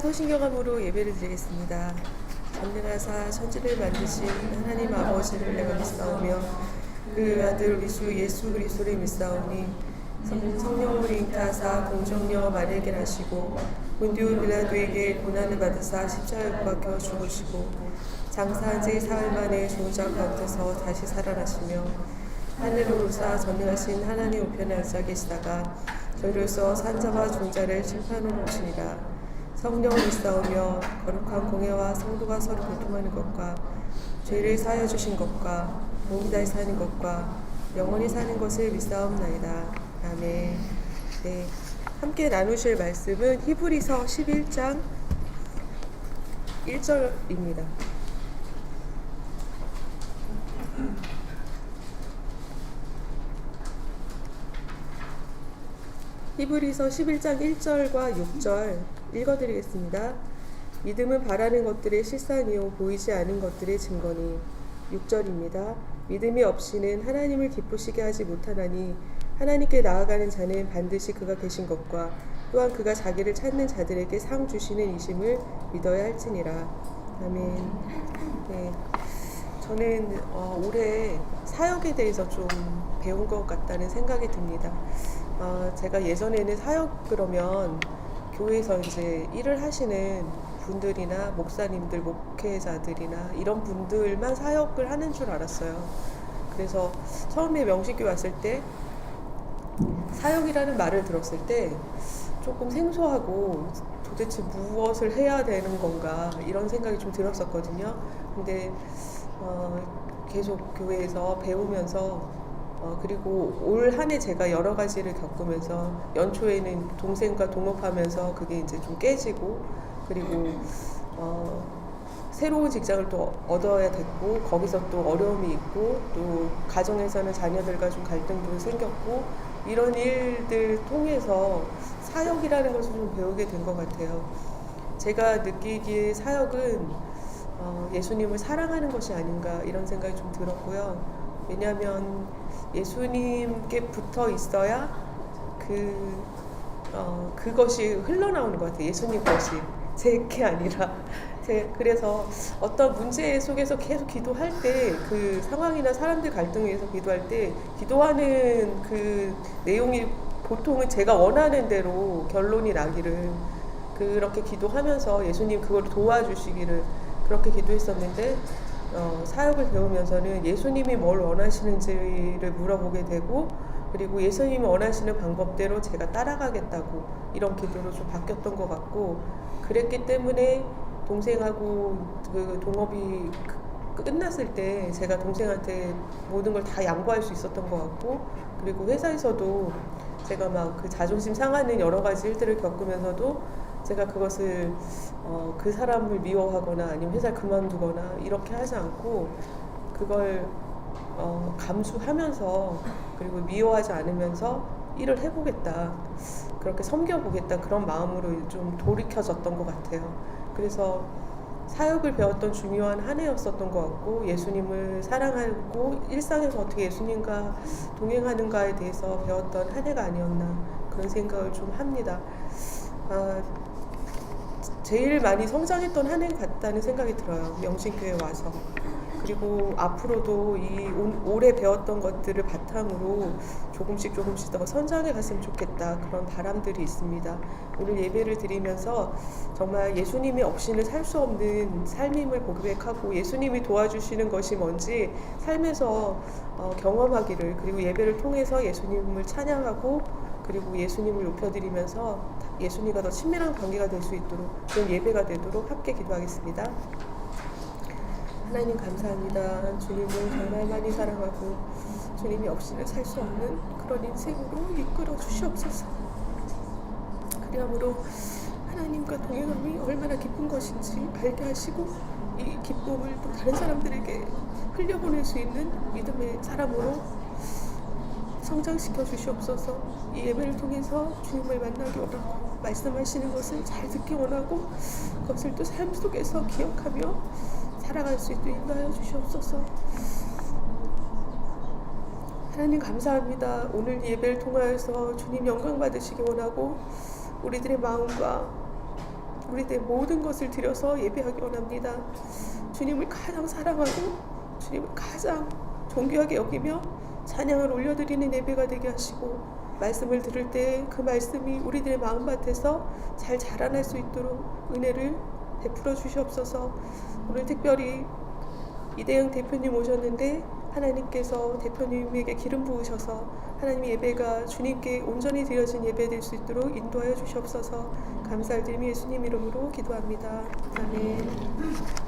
사도신경함으로 예배를 드리겠습니다. 전능하사 천지를 만드신 하나님 아버지를 내가 믿사오며 그 아들 우리 주 예수 그리스도를 믿사오니 성령으로 잉타하사 공정녀 마리아에게 나시고 본디오 빌라도에게 고난을 받으사 십자가에 못 박혀 죽으시고 장사한 지 사흘 만에 죽은 자 가운데서 다시 살아나시며 하늘로 오르사 전능하신 하나님 우편에 앉아 계시다가 저희로서 산자와 종자를 심판으로 오시니라. 성령을 믿사오며 거룩한 공회와 성도가 서로 교통하는 것과 죄를 사하여 주신 것과 몸이 다시 사는 것과 영원히 사는 것을 믿사옵나이다. 아멘. 네, 함께 나누실 말씀은 히브리서 11장 1절입니다. 히브리서 11장 1절과 6절 읽어드리겠습니다. 믿음은 바라는 것들의 실상이요 보이지 않은 것들의 증거니. 6절입니다. 믿음이 없이는 하나님을 기쁘시게 하지 못하나니 하나님께 나아가는 자는 반드시 그가 계신 것과 또한 그가 자기를 찾는 자들에게 상 주시는 이심을 믿어야 할지니라. 아멘. 네, 저는 올해 사역에 대해서 좀 배운 것 같다는 생각이 듭니다. 제가 예전에는 사역 그러면 교회에서 이제 일을 하시는 분들이나 목사님들, 목회자들이나 이런 분들만 사역을 하는 줄 알았어요. 그래서 처음에 명식교 왔을 때 사역이라는 말을 들었을 때 조금 생소하고 도대체 무엇을 해야 되는 건가 이런 생각이 좀 들었었거든요. 근데 계속 교회에서 배우면서 그리고 올 한 해 제가 여러 가지를 겪으면서 연초에는 동생과 동업하면서 그게 이제 좀 깨지고 그리고 새로운 직장을 또 얻어야 됐고 거기서 또 어려움이 있고 또 가정에서는 자녀들과 좀 갈등도 생겼고 이런 일들 통해서 사역이라는 것을 좀 배우게 된 것 같아요. 제가 느끼기에 사역은 예수님을 사랑하는 것이 아닌가 이런 생각이 좀 들었고요. 왜냐하면 예수님께 붙어 있어야 그것이 흘러나오는 것 같아요. 예수님 것이 제 게 아니라 그래서 어떤 문제 속에서 계속 기도할 때 그 상황이나 사람들 갈등을 위해서 기도할 때 기도하는 그 내용이 보통은 제가 원하는 대로 결론이 나기를 그렇게 기도하면서 예수님 그걸 도와주시기를 그렇게 기도했었는데 사역을 배우면서는 예수님이 뭘 원하시는지를 물어보게 되고 그리고 예수님이 원하시는 방법대로 제가 따라가겠다고 이런 기도로 좀 바뀌었던 것 같고 그랬기 때문에 동생하고 그 동업이 끝났을 때 제가 동생한테 모든 걸 다 양보할 수 있었던 것 같고 그리고 회사에서도 제가 막 그 자존심 상하는 여러 가지 일들을 겪으면서도 제가 그것을 그 사람을 미워하거나 아니면 회사를 그만두거나 이렇게 하지 않고 그걸 감수하면서 그리고 미워하지 않으면서 일을 해보겠다 그렇게 섬겨보겠다 그런 마음으로 좀 돌이켜졌던 것 같아요. 그래서 사역을 배웠던 중요한 한 해였었던 것 같고 예수님을 사랑하고 일상에서 어떻게 예수님과 동행하는가에 대해서 배웠던 한 해가 아니었나 그런 생각을 좀 합니다. 제일 많이 성장했던 한 해 같다는 생각이 들어요. 명신교회에 와서. 그리고 앞으로도 이 올해 배웠던 것들을 바탕으로 조금씩 더 성장해 갔으면 좋겠다 그런 바람들이 있습니다. 오늘 예배를 드리면서 정말 예수님이 없이는 살 수 없는 삶임을 고백하고 예수님이 도와주시는 것이 뭔지 삶에서 경험하기를 그리고 예배를 통해서 예수님을 찬양하고 그리고 예수님을 높여드리면서 예수님과 더 친밀한 관계가 될 수 있도록 그런 예배가 되도록 함께 기도하겠습니다. 하나님 감사합니다. 주님을 정말 많이 사랑하고 주님이 없이는 살 수 없는 그런 인생으로 이끌어 주시옵소서. 그리함으로 하나님과 동행함이 얼마나 기쁜 것인지 알게 하시고 이 기쁨을 또 다른 사람들에게 흘려보낼 수 있는 믿음의 사람으로 성장시켜 주시옵소서. 이 예배를 통해서 주님을 만나기 원하고 말씀하시는 것을 잘 듣기 원하고 그것을 또 삶 속에서 기억하며 살아갈 수 있도록 인도하여 주시옵소서. 하나님 감사합니다. 오늘 예배를 통하여서 주님 영광 받으시기 원하고 우리들의 마음과 우리들 모든 것을 드려서 예배하기 원합니다. 주님을 가장 사랑하고 주님을 가장 존귀하게 여기며 찬양을 올려드리는 예배가 되게 하시고, 말씀을 들을 때 그 말씀이 우리들의 마음밭에서 잘 자라날 수 있도록 은혜를 베풀어 주시옵소서. 오늘 특별히 이대영 대표님 오셨는데 하나님께서 대표님에게 기름 부으셔서 하나님 예배가 주님께 온전히 드려진 예배 될 수 있도록 인도하여 주시옵소서. 감사를 드리며 예수님 이름으로 기도합니다. 아멘.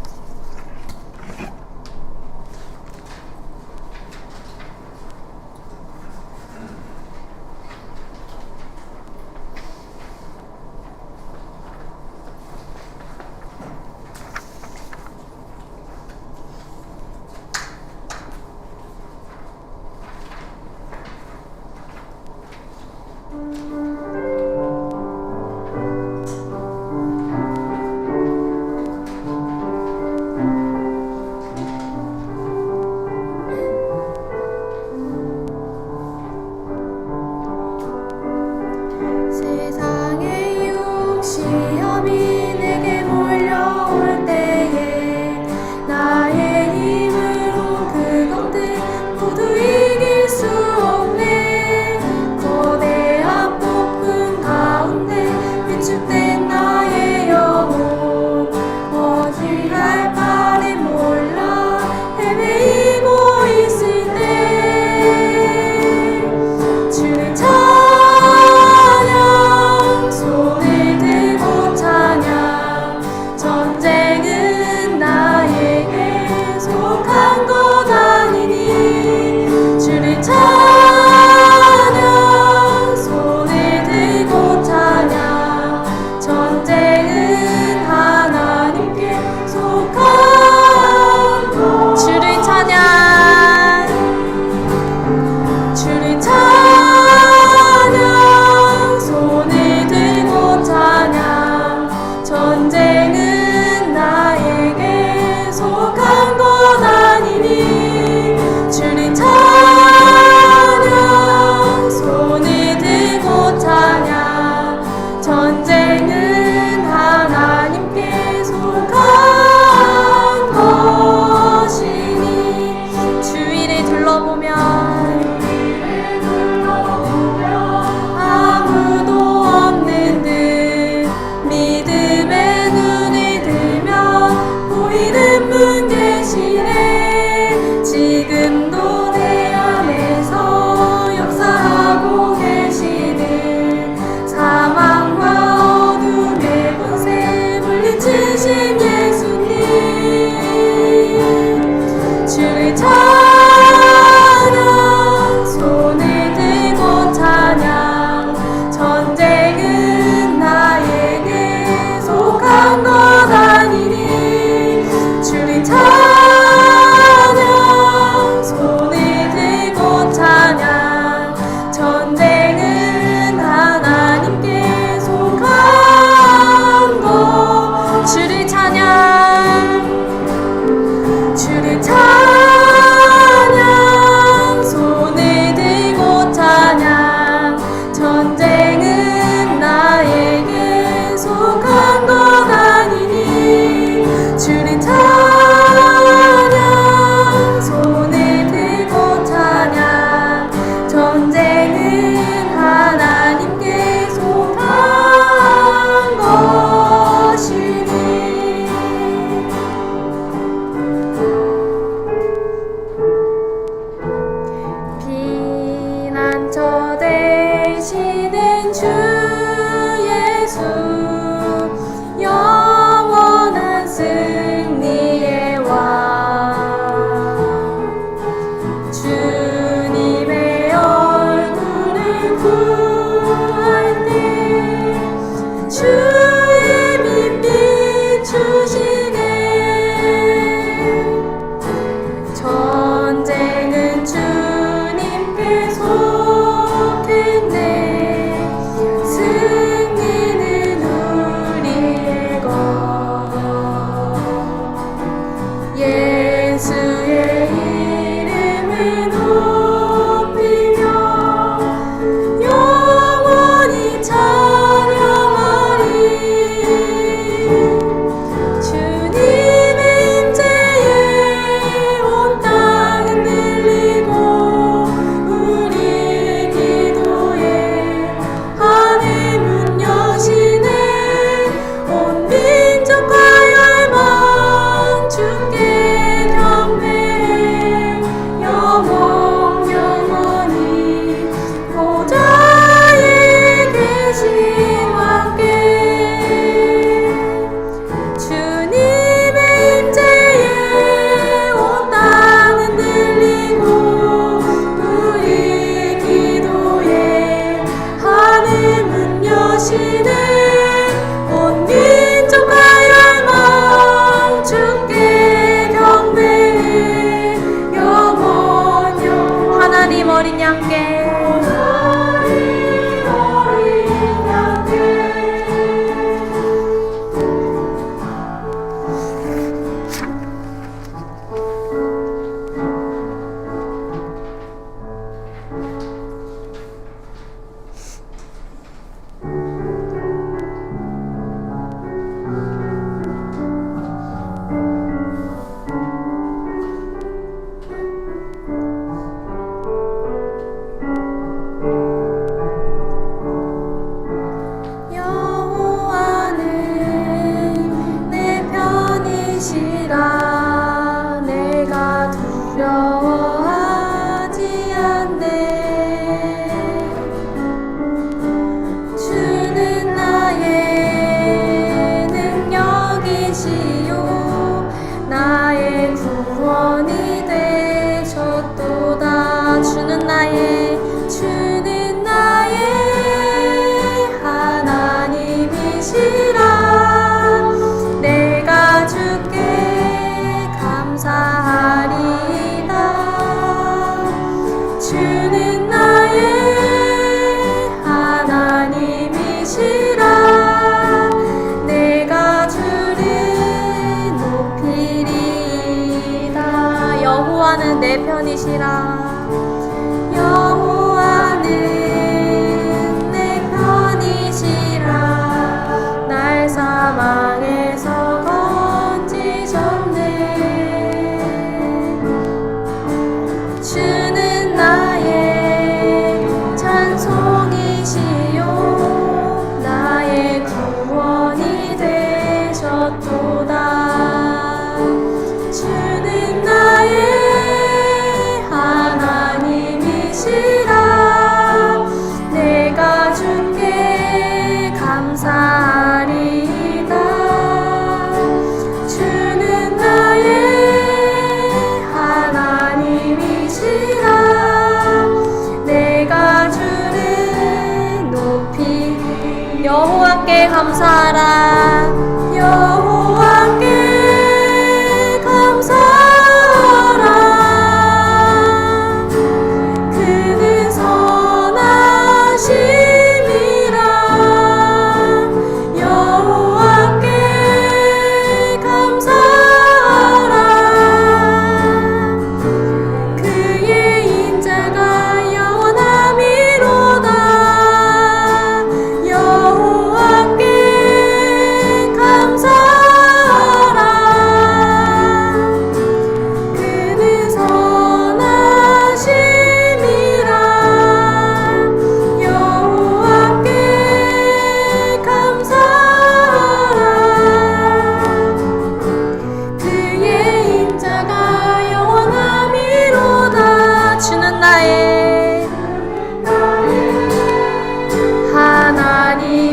주시라. 내가 두려워하지 않네. 주는 나의 능력이시요 나의 구원이 되셨도다. 주는 나의 하나님이시라. 내가 주께 감사하리이다. 주는 나의 하나님이시라. 내가 주를 높이리이다. 여호와는 내 편이시라. 여호와는 내 편이시라. 날 사망에서 건지셨네. 주는 나의 찬송이시요 나의 구원이 되셨도다. 주는 나의 하나님이시라. 내가 주께 감사하리이다. 주는 나의 하나님이시라. 내가 주를 높이 여호와께 감사하라. 여호와께 감사하라. 그는 선하심이라. 여호와께 감사하라. 그의 인자가 영원함이로다. 여호와께 감사하라. 그는 선하심이라. 여호와께 감사하라. 그의 인자가 영원함이로다. 주는 나의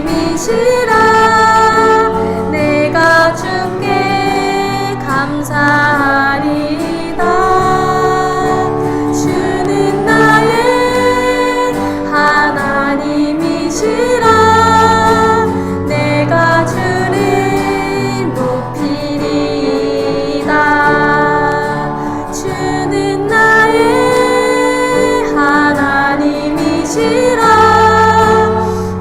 하나님이시라. 내가 주께 감사하리이다. 주는 나의 하나님이시라. 내가 주를 높이리이다. 주는 나의 하나님이시라.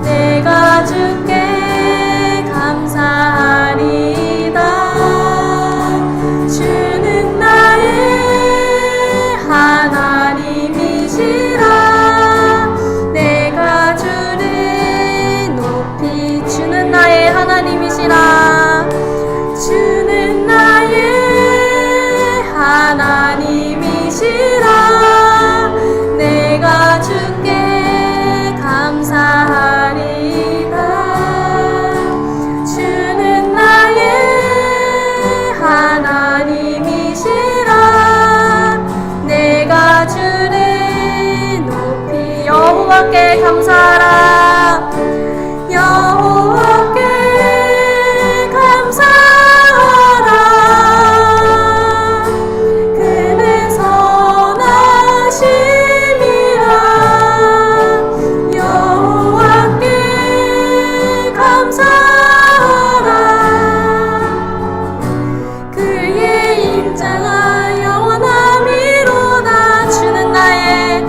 내가 주께 감사하리이다. 주는 나의 하나님이시라. 내가 주를 높이 주는 나의 하나님이시라. 주는 나의 하나님이시라. 내가 주께 감사하리이다. 주는 나의 하나님이시라. 내가 주를 높이 여호와께 감사하라. 여호와께 감사하라. 그는 선하심이라. 여호와께 감사하라. 그의 인자가 영원함이로다. 주는 나의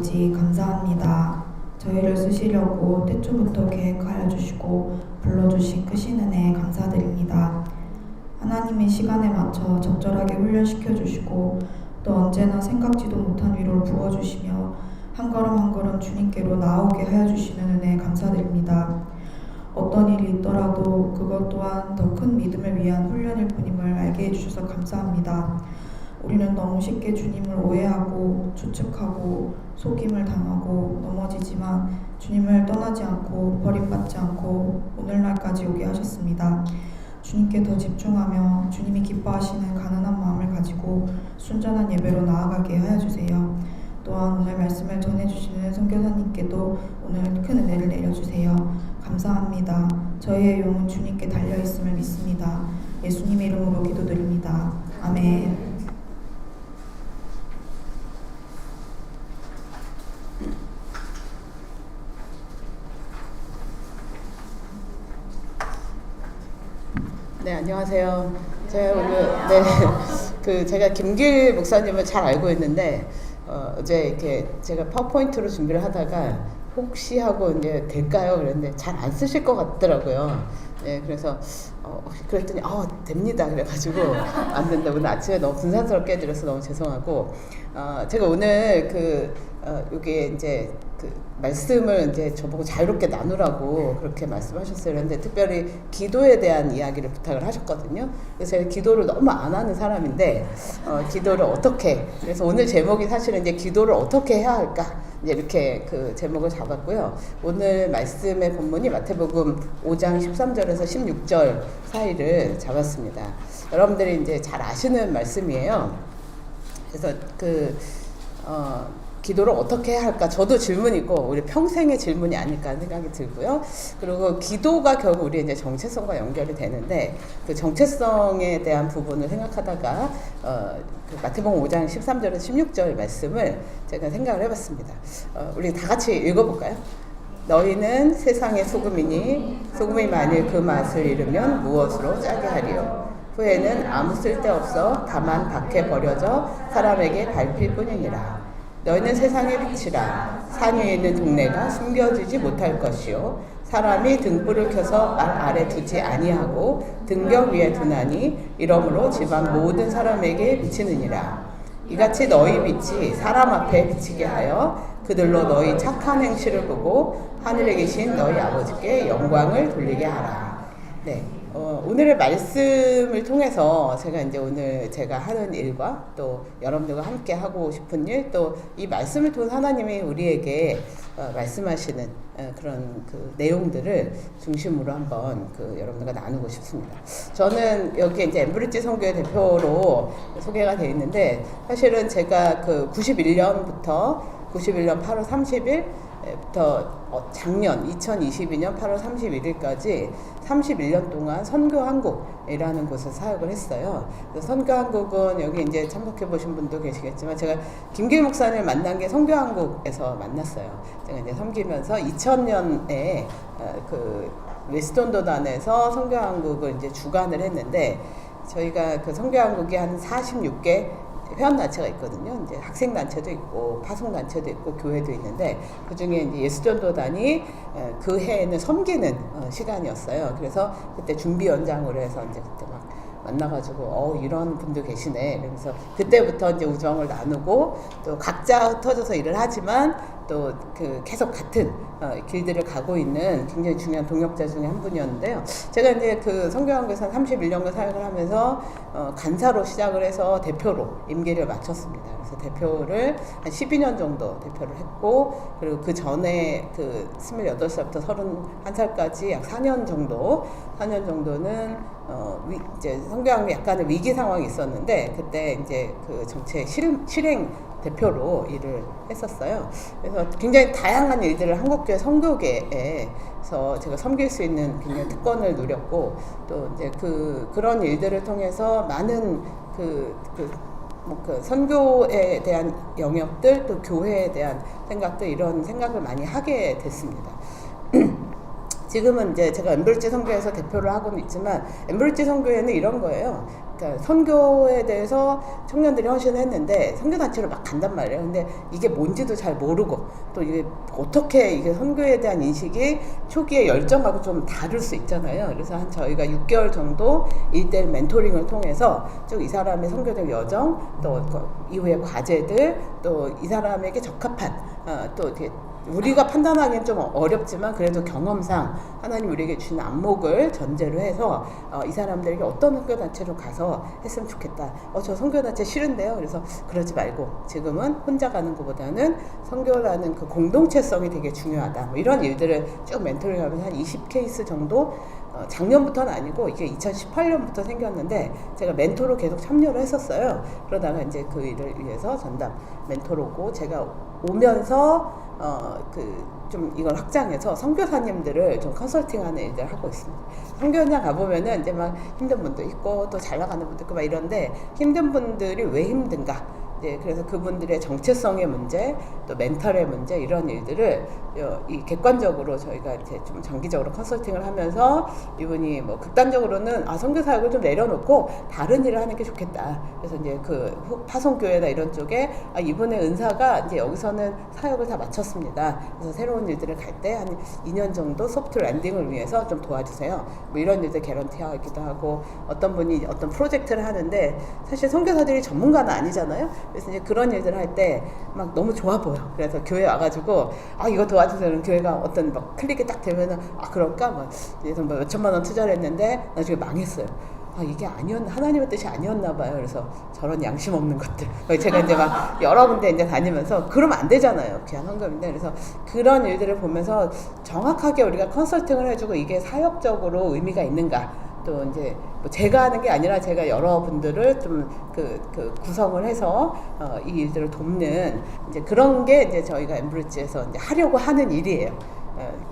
아버지 감사합니다. 저희를 쓰시려고 태초부터 계획하여 주시고 불러주신 크신 은혜에 감사드립니다. 하나님의 시간에 맞춰 적절하게 훈련시켜 주시고 또 언제나 생각지도 못한 위로를 부어주시며 한 걸음 한 걸음 주님께로 나아오게 하여 주시는 은혜에 감사드립니다. 어떤 일이 있더라도 그것 또한 더 큰 믿음을 위한 훈련일 뿐임을 알게 해주셔서 감사합니다. 우리는 너무 쉽게 주님을 오해하고 추측하고 속임을 당하고 넘어지지만 주님을 떠나지 않고 버림받지 않고 오늘날까지 오게 하셨습니다. 주님께 더 집중하며 주님이 기뻐하시는 가난한 마음을 가지고 순전한 예배로 나아가게 하여 주세요. 또한 오늘 말씀을 전해주시는 선교사님께도 오늘 큰 은혜를 내려주세요. 감사합니다. 저희의 영은 주님께 달려있음을 믿습니다. 예수님의 이름으로 기도드립니다. 아멘. 네, 안녕하세요. 제가 오늘 제가 김길 목사님을 잘 알고 있는데 어제 이렇게 제가 파워포인트로 준비를 하다가 혹시 하고 이제 될까요? 그랬는데 잘 안 쓰실 것 같더라고요. 네, 그래서 그랬더니 됩니다. 그래가지고 왔는데 오늘 아침에 너무 분산스럽게 해드려서 너무 죄송하고 제가 오늘 여기 이제 말씀을 이제 저보고 자유롭게 나누라고 그렇게 말씀하셨어요. 그런데 특별히 기도에 대한 이야기를 부탁을 하셨거든요. 그래서 제가 기도를 너무 안 하는 사람인데 기도를 어떻게, 그래서 오늘 제목이 사실은 이제 기도를 어떻게 해야 할까 이제 이렇게 그 제목을 잡았고요. 오늘 말씀의 본문이 마태복음 5장 13절에서 16절 사이를 잡았습니다. 여러분들이 이제 잘 아시는 말씀이에요. 그래서 기도를 어떻게 해야 할까? 저도 질문이고 우리 평생의 질문이 아닐까 하는 생각이 들고요. 그리고 기도가 결국 우리 이제 정체성과 연결이 되는데 그 정체성에 대한 부분을 생각하다가 마태복음 5장 13절에서 16절 말씀을 제가 생각을 해봤습니다. 우리 다 같이 읽어볼까요? 너희는 세상의 소금이니 소금이 만일 그 맛을 잃으면 무엇으로 짜게 하리요? 후에는 아무 쓸데없어 다만 밖에 버려져 사람에게 밟힐 뿐이니라. 너희는 세상의 빛이라. 산 위에 있는 동네가 숨겨지지 못할 것이요 사람이 등불을 켜서 말 아래 두지 아니하고 등벽 위에 두나니 이러므로 집안 모든 사람에게 비치느니라. 이같이 너희 빛이 사람 앞에 비치게 하여 그들로 너희 착한 행실을 보고 하늘에 계신 너희 아버지께 영광을 돌리게 하라. 네. 오늘의 말씀을 통해서 제가 이제 오늘 제가 하는 일과 또 여러분들과 함께 하고 싶은 일, 또 이 말씀을 통해 하나님이 우리에게 말씀하시는 그런 그 내용들을 중심으로 한번 여러분들과 나누고 싶습니다. 저는 여기 이제 엠브리지 선교회 대표로 소개가 되어 있는데 사실은 제가 91년부터 91년 8월 30일부터 작년 2022년 8월 31일까지 31년 동안 선교한국이라는 곳에서 사역을 했어요. 선교한국은 여기 이제 참석해 보신 분도 계시겠지만 제가 김길 목사님을 만난 게 선교한국에서 만났어요. 제가 이제 섬기면서 2000년에 웨스턴도단에서 선교한국을 이제 주관을 했는데 저희가 선교한국이 한 46개 회원단체가 있거든요. 이제 학생단체도 있고, 파송단체도 있고, 교회도 있는데, 그 중에 이제 예수전도단이 그 해에는 섬기는 시간이었어요. 그래서 그때 준비연장으로 해서 이제 그때 막 만나가지고, 이런 분도 계시네. 이러면서 그때부터 이제 우정을 나누고, 또 각자 흩어져서 일을 하지만, 또 계속 같은 길들을 가고 있는 굉장히 중요한 동역자 중에 한 분이었는데요. 제가 이제 선교한국에서 31년간 사역을 하면서 간사로 시작을 해서 대표로 임기를 마쳤습니다. 그래서 대표를 한 12년 정도 대표를 했고, 그리고 그 전에 28살부터 31살까지 약 4년 정도는 이제 선교한국 약간의 위기 상황이 있었는데 그때 이제 정책 실행 대표로 일을 했었어요. 그래서 굉장히 다양한 일들을 한국교회 선교계에서 제가 섬길 수 있는 굉장히 특권을 누렸고, 또 이제 그런 일들을 통해서 많은 선교에 대한 영역들, 또 교회에 대한 생각들, 이런 생각을 많이 하게 됐습니다. 지금은 이제 제가 엠브리지 선교에서 대표를 하고는 있지만 엠브리지 선교에는 이런 거예요. 그러니까 선교에 대해서 청년들이 헌신을 했는데 선교단체로 막 간단 말이에요. 근데 이게 뭔지도 잘 모르고 또 이게 어떻게 이게 선교에 대한 인식이 초기에 열정하고 좀 다를 수 있잖아요. 그래서 한 저희가 6개월 정도 1대1 멘토링을 통해서 쭉 이 사람의 선교적 여정, 또 그 이후의 과제들, 또 이 사람에게 적합한 또 이렇게 우리가 판단하기엔 좀 어렵지만 그래도 경험상 하나님 우리에게 주신 안목을 전제로 해서 이 사람들에게 어떤 선교단체로 가서 했으면 좋겠다. 저 선교단체 싫은데요. 그래서 그러지 말고 지금은 혼자 가는 것보다는 선교라는 그 공동체성이 되게 중요하다. 뭐 이런 일들을 쭉 멘토링하면서 한 20케이스 정도 작년부터는 아니고 이게 2018년부터 생겼는데 제가 멘토로 계속 참여를 했었어요. 그러다가 이제 그 일을 위해서 전담 멘토로고 제가 오면서 좀 이걸 확장해서 선교사님들을 좀 컨설팅하는 일들을 하고 있습니다. 선교 현장 가보면은 이제 막 힘든 분도 있고 또 잘 나가는 분도 있고 막 이런데 힘든 분들이 왜 힘든가? 네, 그래서 그분들의 정체성의 문제, 또 멘탈의 문제 이런 일들을 이 객관적으로 저희가 이제 좀 장기적으로 컨설팅을 하면서 이분이 뭐 극단적으로는 선교 사역을 좀 내려놓고 다른 일을 하는 게 좋겠다. 그래서 이제 그 파송교회나 이런 쪽에 이분의 은사가 이제 여기서는 사역을 다 마쳤습니다. 그래서 새로운 일들을 갈 때 한 2년 정도 소프트 랜딩을 위해서 좀 도와주세요. 뭐 이런 일들 개런티하기도 하고 어떤 분이 어떤 프로젝트를 하는데 사실 선교사들이 전문가는 아니잖아요. 그래서 이제 그런 일들을 할 때 막 너무 좋아 보여. 그래서 교회 와가지고 이거 도와주세요. 교회가 어떤 막 클릭이 딱 되면은 그럴까 막 그래서 뭐 몇천만 원 투자를 했는데 나중에 망했어요. 이게 하나님의 뜻이 아니었나 봐요. 그래서 저런 양심 없는 것들. 제가 이제 막 여러 군데 이제 다니면서 그러면 안 되잖아요. 귀한 헌금인데. 그래서 그런 일들을 보면서 정확하게 우리가 컨설팅을 해주고 이게 사역적으로 의미가 있는가. 또 이제 뭐 제가 하는 게 아니라 제가 여러분들을 좀 그 구성을 해서 이 일들을 돕는 이제 그런 게 이제 저희가 엠브리지에서 이제 하려고 하는 일이에요.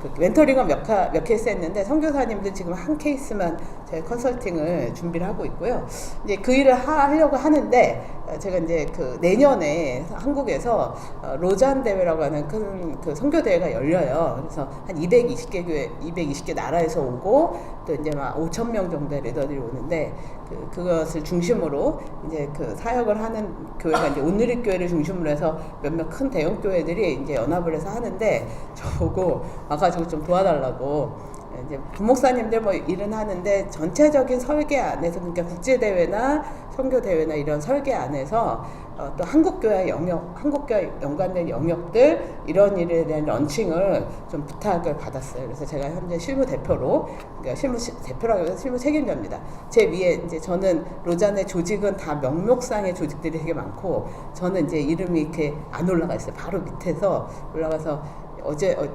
그 멘토링은 몇 케이스 했는데 선교사님들 지금 한 케이스만 저희 컨설팅을 준비를 하고 있고요. 이제 그 일을 하려고 하는데 제가 이제 그 내년에 한국에서 로잔 대회라고 하는 큰 그 선교 대회가 열려요. 그래서 한 220개 나라에서 오고 또 이제 막 5,000명 정도의 리더들이 오는데 그것을 중심으로 이제 그 사역을 하는 교회가 이제 온누리 교회를 중심으로 해서 몇몇 큰 대형 교회들이 이제 연합을 해서 하는데 저보고 와가지고 좀 도와달라고 이제 부목사님들 뭐 일은 하는데 전체적인 설계 안에서 그러니까 국제대회나 선교대회나 이런 설계 안에서 또 한국교회 연관된 영역들 이런 일에 대한 런칭을 좀 부탁을 받았어요. 그래서 제가 현재 실무 대표로 그러니까 대표라고 해서 실무 책임자입니다. 제 위에 이제 저는 로잔의 조직은 다 명목상의 조직들이 되게 많고 저는 이제 이름이 이렇게 안 올라가 있어요. 바로 밑에서 올라가서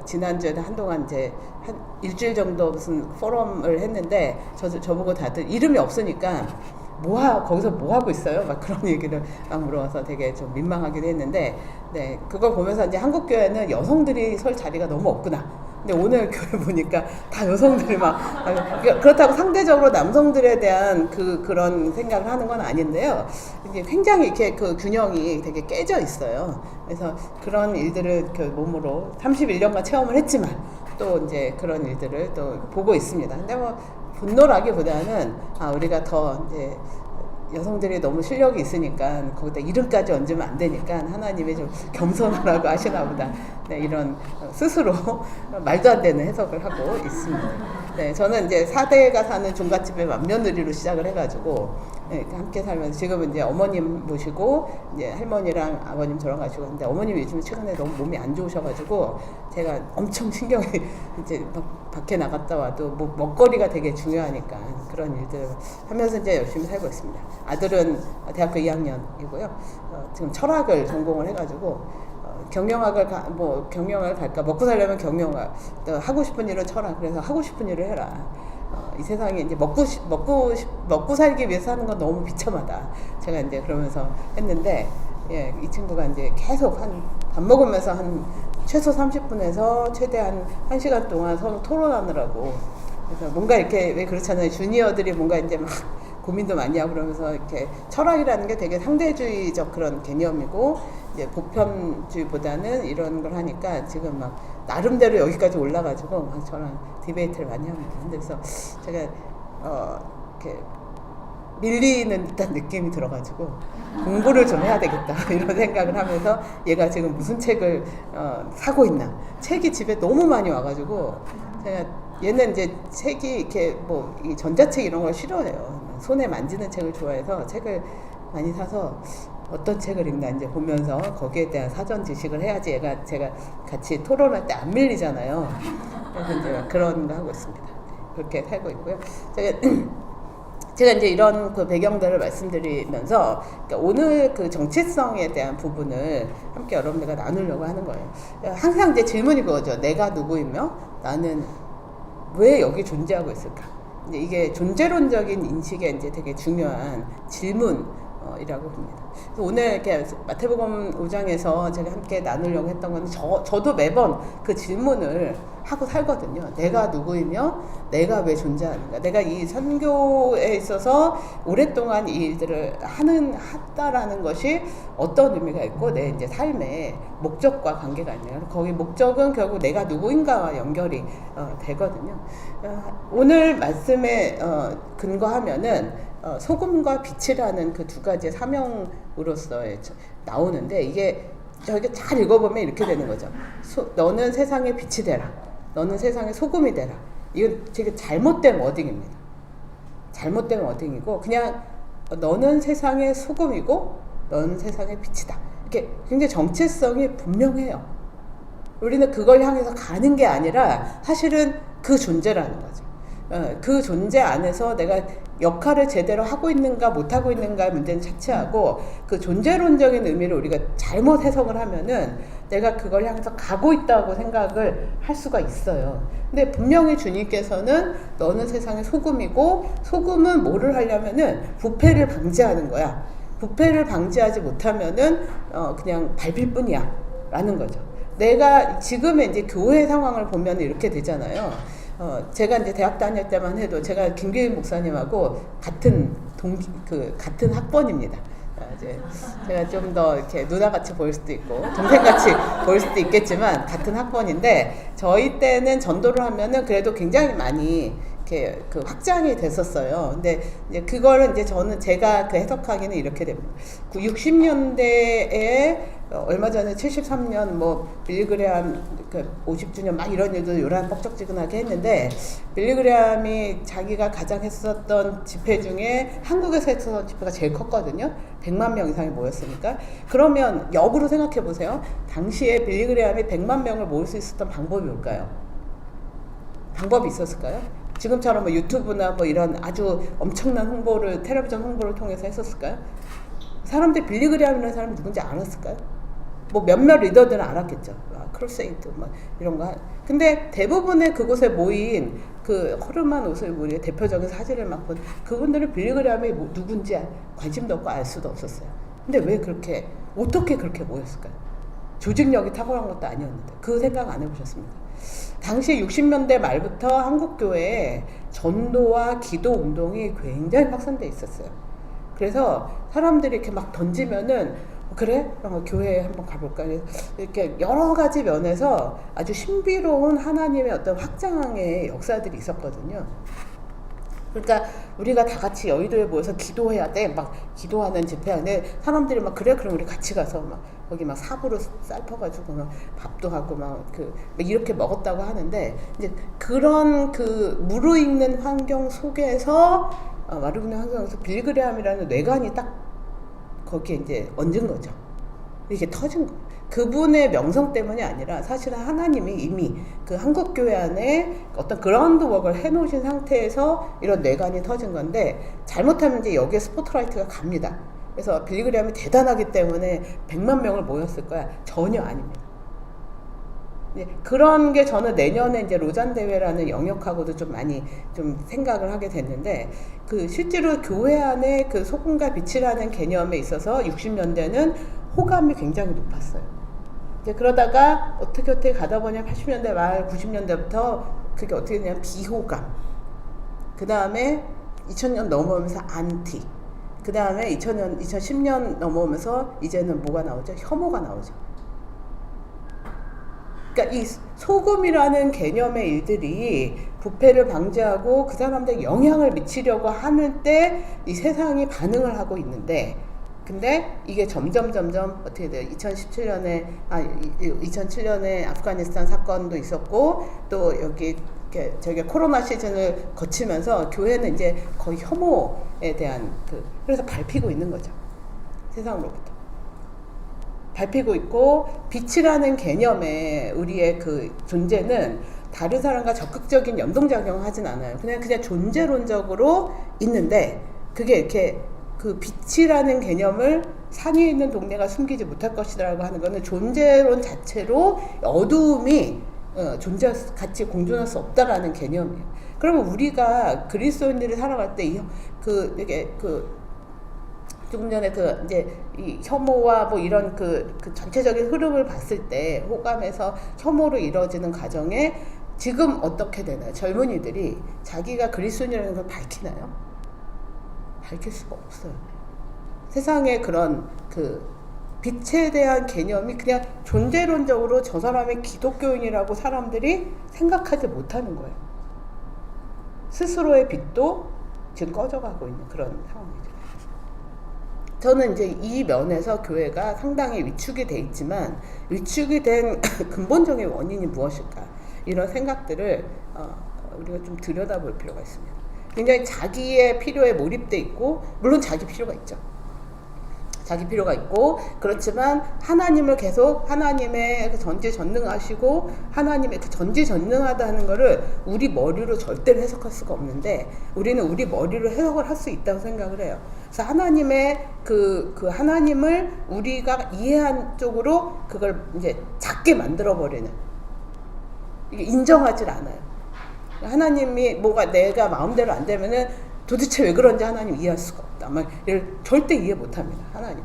지난주에는 한동안 이제 한 일주일 정도 무슨 포럼을 했는데 저보고 다들 이름이 없으니까 거기서 뭐 하고 있어요? 막 그런 얘기를 막 물어봐서 되게 좀 민망하기도 했는데, 네, 그걸 보면서 이제 한국 교회는 여성들이 설 자리가 너무 없구나. 근데 오늘 교회 보니까 다 여성들이 막, 그렇다고 상대적으로 남성들에 대한 그런 생각을 하는 건 아닌데요. 이제 굉장히 이렇게 그 균형이 되게 깨져 있어요. 그래서 그런 일들을 그 몸으로 31년간 체험을 했지만 또 이제 그런 일들을 또 보고 있습니다. 근데 뭐 분노라기보다는 우리가 더 이제 여성들이 너무 실력이 있으니까 거기다 이름까지 얹으면 안 되니까 하나님이 좀 겸손하라고 하시나 보다. 네, 이런 스스로 말도 안 되는 해석을 하고 있습니다. 네, 저는 이제 4대가 사는 종갓집의 맏며느리로 시작을 해가지고 네, 함께 살면서 지금은 이제 어머님 모시고 이제 할머니랑 아버님 돌아가시고 근데 어머님이 요즘 최근에 너무 몸이 안 좋으셔가지고 제가 엄청 신경이 이제 밖에 나갔다 와도 뭐 먹거리가 되게 중요하니까 그런 일들 하면서 이제 열심히 살고 있습니다. 아들은 대학교 2학년이고요. 지금 철학을 전공을 해가지고 경영학을 갈까 먹고 살려면 경영학 또 하고 싶은 일은 철학 그래서 하고 싶은 일을 해라. 이 세상에 이제 먹고 살기 위해서 하는 건 너무 비참하다. 제가 이제 그러면서 했는데 이 친구가 이제 계속 밥 먹으면서 한 최소 30분에서 최대한 1시간 동안 서로 토론하느라고 그래서 뭔가 이렇게 왜 그렇잖아요. 주니어들이 뭔가 이제 막 고민도 많이 하고 그러면서 이렇게 철학이라는 게 되게 상대주의적 그런 개념이고 이제 보편주의보다는 이런 걸 하니까 지금 막 나름대로 여기까지 올라가지고 막 저랑 디베이트를 많이 합니다. 근데 그래서 제가 이렇게 밀리는 듯한 느낌이 들어가지고 공부를 좀 해야 되겠다 이런 생각을 하면서 얘가 지금 무슨 책을 사고 있나, 책이 집에 너무 많이 와가지고 제가 얘는 이제 책이 이렇게 뭐 이 전자책 이런 걸 싫어해요. 손에 만지는 책을 좋아해서 책을 많이 사서 어떤 책을 읽나 이제 보면서 거기에 대한 사전 지식을 해야지 얘가 제가 같이 토론할 때 안 밀리잖아요. 그래서 이제 그런 거 하고 있습니다. 그렇게 살고 있고요. 제가 이제 이런 그 배경들을 말씀드리면서 그러니까 오늘 그 정체성에 대한 부분을 함께 여러분들과 나누려고 하는 거예요. 항상 이제 질문이 그거죠. 내가 누구이며 나는 왜 여기 존재하고 있을까? 이제 이게 존재론적인 인식에 이제 되게 중요한 질문이라고 봅니다. 그래서 오늘 이렇게 마태복음 5장에서 제가 함께 나누려고 했던 건 저도 매번 그 질문을 하고 살거든요. 내가 누구이며 내가 왜 존재하는가? 내가 이 선교에 있어서 오랫동안 이 일들을 했다라는 것이 어떤 의미가 있고 내 이제 삶의 목적과 관계가 있네요. 거기 목적은 결국 내가 누구인가와 연결이 되거든요. 오늘 말씀에 근거하면은 소금과 빛이라는 그 두 가지의 사명으로서 나오는데 이게 저희가 잘 읽어보면 이렇게 되는 거죠. 너는 세상의 빛이 되라. 너는 세상의 소금이 되라. 이건 되게 잘못된 워딩입니다. 잘못된 워딩이고 그냥 너는 세상의 소금이고 너는 세상의 빛이다. 이렇게 굉장히 정체성이 분명해요. 우리는 그걸 향해서 가는 게 아니라 사실은 그 존재라는 거죠. 그 존재 안에서 내가 역할을 제대로 하고 있는가 못하고 있는가 문제는 차치하고 그 존재론적인 의미를 우리가 잘못 해석을 하면은 내가 그걸 향해서 가고 있다고 생각을 할 수가 있어요. 근데 분명히 주님께서는 너는 세상의 소금이고 소금은 뭐를 하려면은 부패를 방지하는 거야. 부패를 방지하지 못하면은 그냥 밟힐 뿐이야 라는 거죠. 내가 지금의 이제 교회 상황을 보면 이렇게 되잖아요. 제가 이제 대학 다닐 때만 해도 제가 김규인 목사님하고 같은 학번입니다. 이제 제가 좀 더 이렇게 누나같이 보일 수도 있고 동생같이 보일 수도 있겠지만 같은 학번인데 저희 때는 전도를 하면은 그래도 굉장히 많이 이렇게 그 확장이 됐었어요. 근데 이제 그거를 이제 제가 그 해석하기는 이렇게 됩니다. 60년대에 얼마 전에 73년 뭐 빌리그레함 그 50주년 막 이런 일도 요란 뻑적지근하게 했는데 빌리그레함이 자기가 가장 했었던 집회 중에 한국에서 했었던 집회가 제일 컸거든요. 100만 명 이상이 모였으니까. 그러면 역으로 생각해 보세요. 당시에 빌리그레함이 100만 명을 모을 수 있었던 방법이 뭘까요? 방법이 있었을까요? 지금처럼 뭐 유튜브나 뭐 이런 아주 엄청난 홍보를 텔레비전 홍보를 통해서 했었을까요? 사람들이 빌리그레함이라는 사람이 누군지 알았을까요? 뭐 몇몇 리더들은 알았겠죠. 크루세이드 뭐 이런 거. 근데 대부분의 그곳에 모인 그 허름한 옷을 우리가 대표적인 사진을 막 본 그분들은 빌리그레함이 누군지 관심도 없고 알 수도 없었어요. 근데 왜 그렇게 어떻게 그렇게 모였을까요? 조직력이 탁월한 것도 아니었는데 그 생각 안 해보셨습니까? 당시 60년대 말부터 한국교회에 전도와 기도 운동이 굉장히 확산돼 있었어요. 그래서 사람들이 이렇게 막 던지면은 그래? 교회에 한번 가볼까? 이렇게 여러 가지 면에서 아주 신비로운 하나님의 어떤 확장의 역사들이 있었거든요. 그러니까 우리가 다 같이 여의도에 모여서 기도해야 돼. 막 기도하는 집회하는데 사람들이 막 그래? 그럼 우리 같이 가서 막 거기 막 삽으로 쌀 퍼가지고 막 밥도 하고 막 이렇게 먹었다고 하는데 이제 그런 그 무르익는 환경 속에서 마르그는 환경에서 빌리그레함이라는 뇌관이 딱 거기에 이제 얹은 거죠. 이렇게 터진 거. 그분의 명성 때문이 아니라 사실은 하나님이 이미 그 한국교회 안에 어떤 그라운드워크를 해놓으신 상태에서 이런 뇌관이 터진 건데 잘못하면 이제 여기에 스포트라이트가 갑니다. 그래서 빌리그레함이 대단하기 때문에 100만 명을 모였을 거야. 전혀 아닙니다. 그런 게 저는 내년에 이제 로잔 대회라는 영역하고도 좀 많이 좀 생각을 하게 됐는데 그 실제로 교회 안에 그 소금과 빛이라는 개념에 있어서 60년대는 호감이 굉장히 높았어요. 이제 그러다가 어떻게 가다 보니 80년대 말 90년대부터 그게 어떻게 되냐면 비호감. 그 다음에 2000년 넘어오면서 안티. 그 다음에 2010년 넘어오면서 이제는 뭐가 나오죠? 혐오가 나오죠. 그러니까 이 소금이라는 개념의 일들이 부패를 방지하고 그 사람들에 영향을 미치려고 하는 때 이 세상이 반응을 하고 있는데, 근데 이게 점점 어떻게 돼요? 2007년에 아프가니스탄 사건도 있었고, 또 여기 저기 코로나 시즌을 거치면서 교회는 이제 거의 혐오에 대한 그래서 밟히고 있는 거죠. 세상으로부터 밟히고 있고, 빛이라는 개념의 우리의 그 존재는 다른 사람과 적극적인 연동작용을 하진 않아요. 그냥 존재론적으로 있는데, 그게 이렇게 그 빛이라는 개념을 산 위에 있는 동네가 숨기지 못할 것이라고 하는 거는 존재론 자체로 어두움이 같이 공존할 수 없다라는 개념이에요. 그러면 우리가 그리스도인들이 살아갈 때 조금 전에 이제 이 혐오와 뭐 이런 그 전체적인 흐름을 봤을 때 호감에서 혐오로 이루어지는 과정에 지금 어떻게 되나요? 젊은이들이 자기가 그리스도인이라는 걸 밝히나요? 밝힐 수가 없어요. 세상에 그런 빛에 대한 개념이 그냥 존재론적으로 저 사람이 기독교인이라고 사람들이 생각하지 못하는 거예요. 스스로의 빛도 지금 꺼져가고 있는 그런 상황이죠. 저는 이제 이 면에서 교회가 상당히 위축이 돼 있지만, 위축이 된 근본적인 원인이 무엇일까, 이런 생각들을 우리가 좀 들여다볼 필요가 있습니다. 굉장히 자기의 필요에 몰입돼 있고, 물론 자기 필요가 있죠. 자기 필요가 있고, 그렇지만 하나님을 계속, 하나님의 그 전지전능하시고 하나님의 그 전지전능하다는 거를 우리 머리로 절대로 해석할 수가 없는데, 우리는 우리 머리로 해석을 할 수 있다고 생각을 해요. 그래서 하나님의 그 하나님을 우리가 이해한 쪽으로 그걸 이제 작게 만들어버리는, 이게 인정하질 않아요. 하나님이 뭐가 내가 마음대로 안 되면은 도대체 왜 그런지 하나님 이해할 수가 없다. 절대 이해 못합니다. 하나님.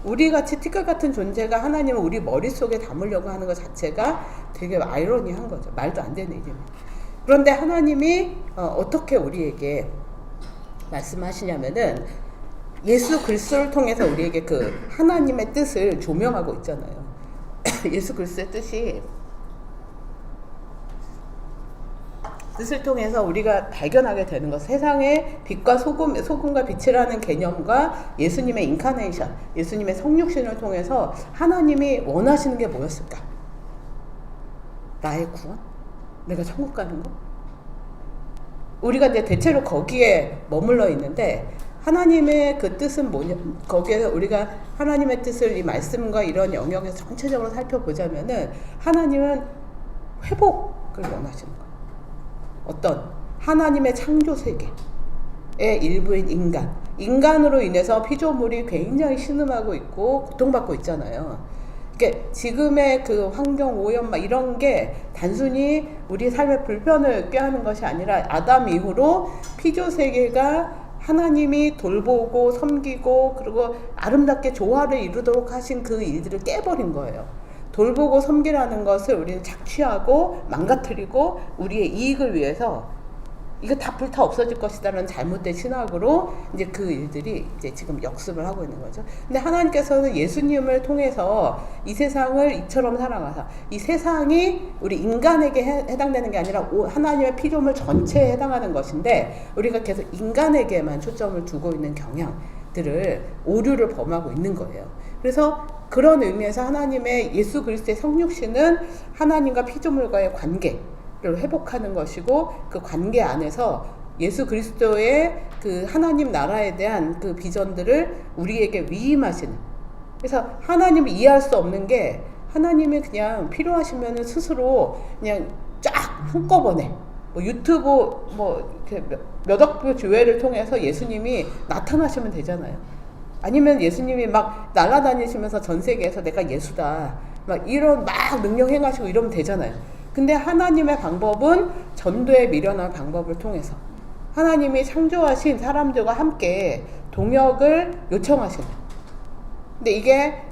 우리같이 티끌 같은 존재가 하나님을 우리 머릿속에 담으려고 하는 것 자체가 되게 아이러니한 거죠. 말도 안 되는 일입니다. 그런데 하나님이 어떻게 우리에게 말씀하시냐면은, 예수 그리스도를 통해서 우리에게 그 하나님의 뜻을 조명하고 있잖아요. 예수 그리스도의 뜻을 통해서 우리가 발견하게 되는 것, 세상의 빛과 소금과 빛이라는 개념과 예수님의 인카네이션, 예수님의 성육신을 통해서 하나님이 원하시는 게 뭐였을까? 나의 구원? 내가 천국 가는 거? 우리가 이제 대체로 거기에 머물러 있는데, 하나님의 그 뜻은 뭐냐, 거기에서 우리가 하나님의 뜻을 이 말씀과 이런 영역에서 전체적으로 살펴보자면은, 하나님은 회복을 원하시는 거예요. 어떤 하나님의 창조 세계의 일부인 인간으로 인해서 피조물이 굉장히 신음하고 있고 고통받고 있잖아요. 그러니까 지금의 그 환경 오염 이런 게 단순히 우리 삶의 불편을 꾀하는 것이 아니라, 아담 이후로 피조 세계가 하나님이 돌보고 섬기고 그리고 아름답게 조화를 이루도록 하신 그 일들을 깨버린 거예요. 돌보고 섬기라는 것을 우리는 착취하고 망가뜨리고 우리의 이익을 위해서 이거 다 불타 없어질 것이다라는 잘못된 신학으로 이제 그 일들이 이제 지금 역습을 하고 있는 거죠. 근데 하나님께서는 예수님을 통해서 이 세상을 이처럼 사랑하사, 이 세상이 우리 인간에게 해당되는 게 아니라 하나님의 피조물 전체에 해당하는 것인데, 우리가 계속 인간에게만 초점을 두고 있는 경향들을 오류를 범하고 있는 거예요. 그래서 그런 의미에서 하나님의 예수 그리스도의 성육신은 하나님과 피조물과의 관계를 회복하는 것이고, 그 관계 안에서 예수 그리스도의 그 하나님 나라에 대한 그 비전들을 우리에게 위임하시는, 그래서 하나님을 이해할 수 없는 게, 하나님이 그냥 필요하시면은 스스로 그냥 쫙 한꺼번에 유튜브 몇억 뷰 조회를 통해서 예수님이 나타나시면 되잖아요. 아니면 예수님이 막 날아다니시면서 전 세계에서 내가 예수다 이런 능력 행하시고 이러면 되잖아요. 근데 하나님의 방법은 전도에 미련한 방법을 통해서 하나님이 창조하신 사람들과 함께 동역을 요청하시는. 근데 이게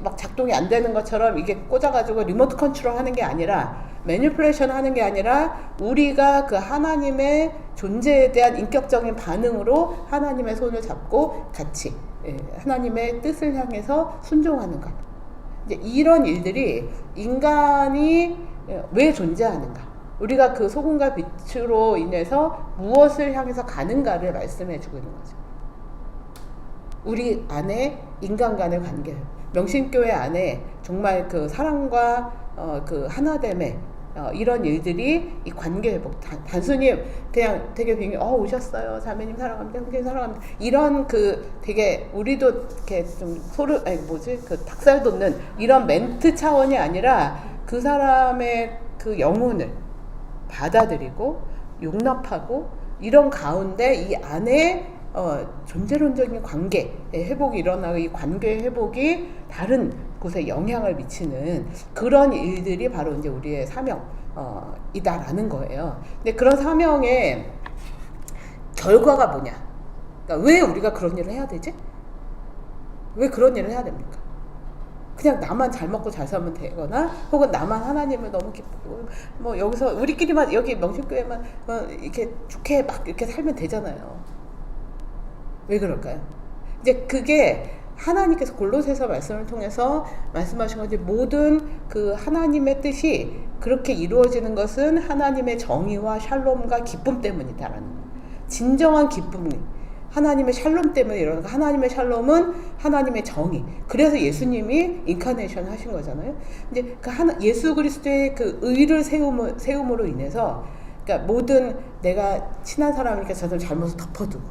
막 작동이 안 되는 것처럼 이게 꽂아가지고 리모트 컨트롤 하는 게 아니라, 매니플레이션 하는 게 아니라, 우리가 그 하나님의 존재에 대한 인격적인 반응으로 하나님의 손을 잡고 같이 하나님의 뜻을 향해서 순종하는 것. 이제 이런 일들이 인간이 왜 존재하는가? 우리가 그 소금과 빛으로 인해서 무엇을 향해서 가는가를 말씀해 주고 있는 거죠. 우리 안에 인간 간의 관계, 명신교회 안에 정말 그 사랑과 그 하나됨의 이런 일들이 이 관계 회복, 단순히 그냥 되게 오셨어요, 자매님 사랑합니다, 형제님 사랑합니다, 이런 그 되게 우리도 이렇게 좀 그 닭살 돋는 이런 멘트 차원이 아니라 그 사람의 그 영혼을 받아들이고 용납하고 이런 가운데 이 안에 존재론적인 관계의 회복이 일어나고 이 관계의 회복이 다른 곳에 영향을 미치는 그런 일들이 바로 이제 우리의 사명이다라는 거예요. 근데 그런 사명의 결과가 뭐냐? 그러니까 왜 우리가 그런 일을 해야 되지? 왜 그런 일을 해야 됩니까? 그냥 나만 잘 먹고 잘 살면 되거나 혹은 나만 하나님을 너무 기쁘고 뭐 여기서 우리끼리만 여기 명신교회만 이렇게 좋게 막 이렇게 살면 되잖아요. 왜 그럴까요? 이제 그게 하나님께서 골로새서 말씀을 통해서 말씀하신 건지 모든 그 하나님의 뜻이 그렇게 이루어지는 것은 하나님의 정의와 샬롬과 기쁨 때문이다라는 거예요. 진정한 기쁨이 하나님의 샬롬 때문에 일어나는 거. 하나님의 샬롬은 하나님의 정의. 그래서 예수님이 인카네이션 하신 거잖아요. 이제 그 예수 그리스도의 그 의를 세움으로 인해서, 그러니까 모든 내가 친한 사람이니까 저 사람 잘못을 덮어두고,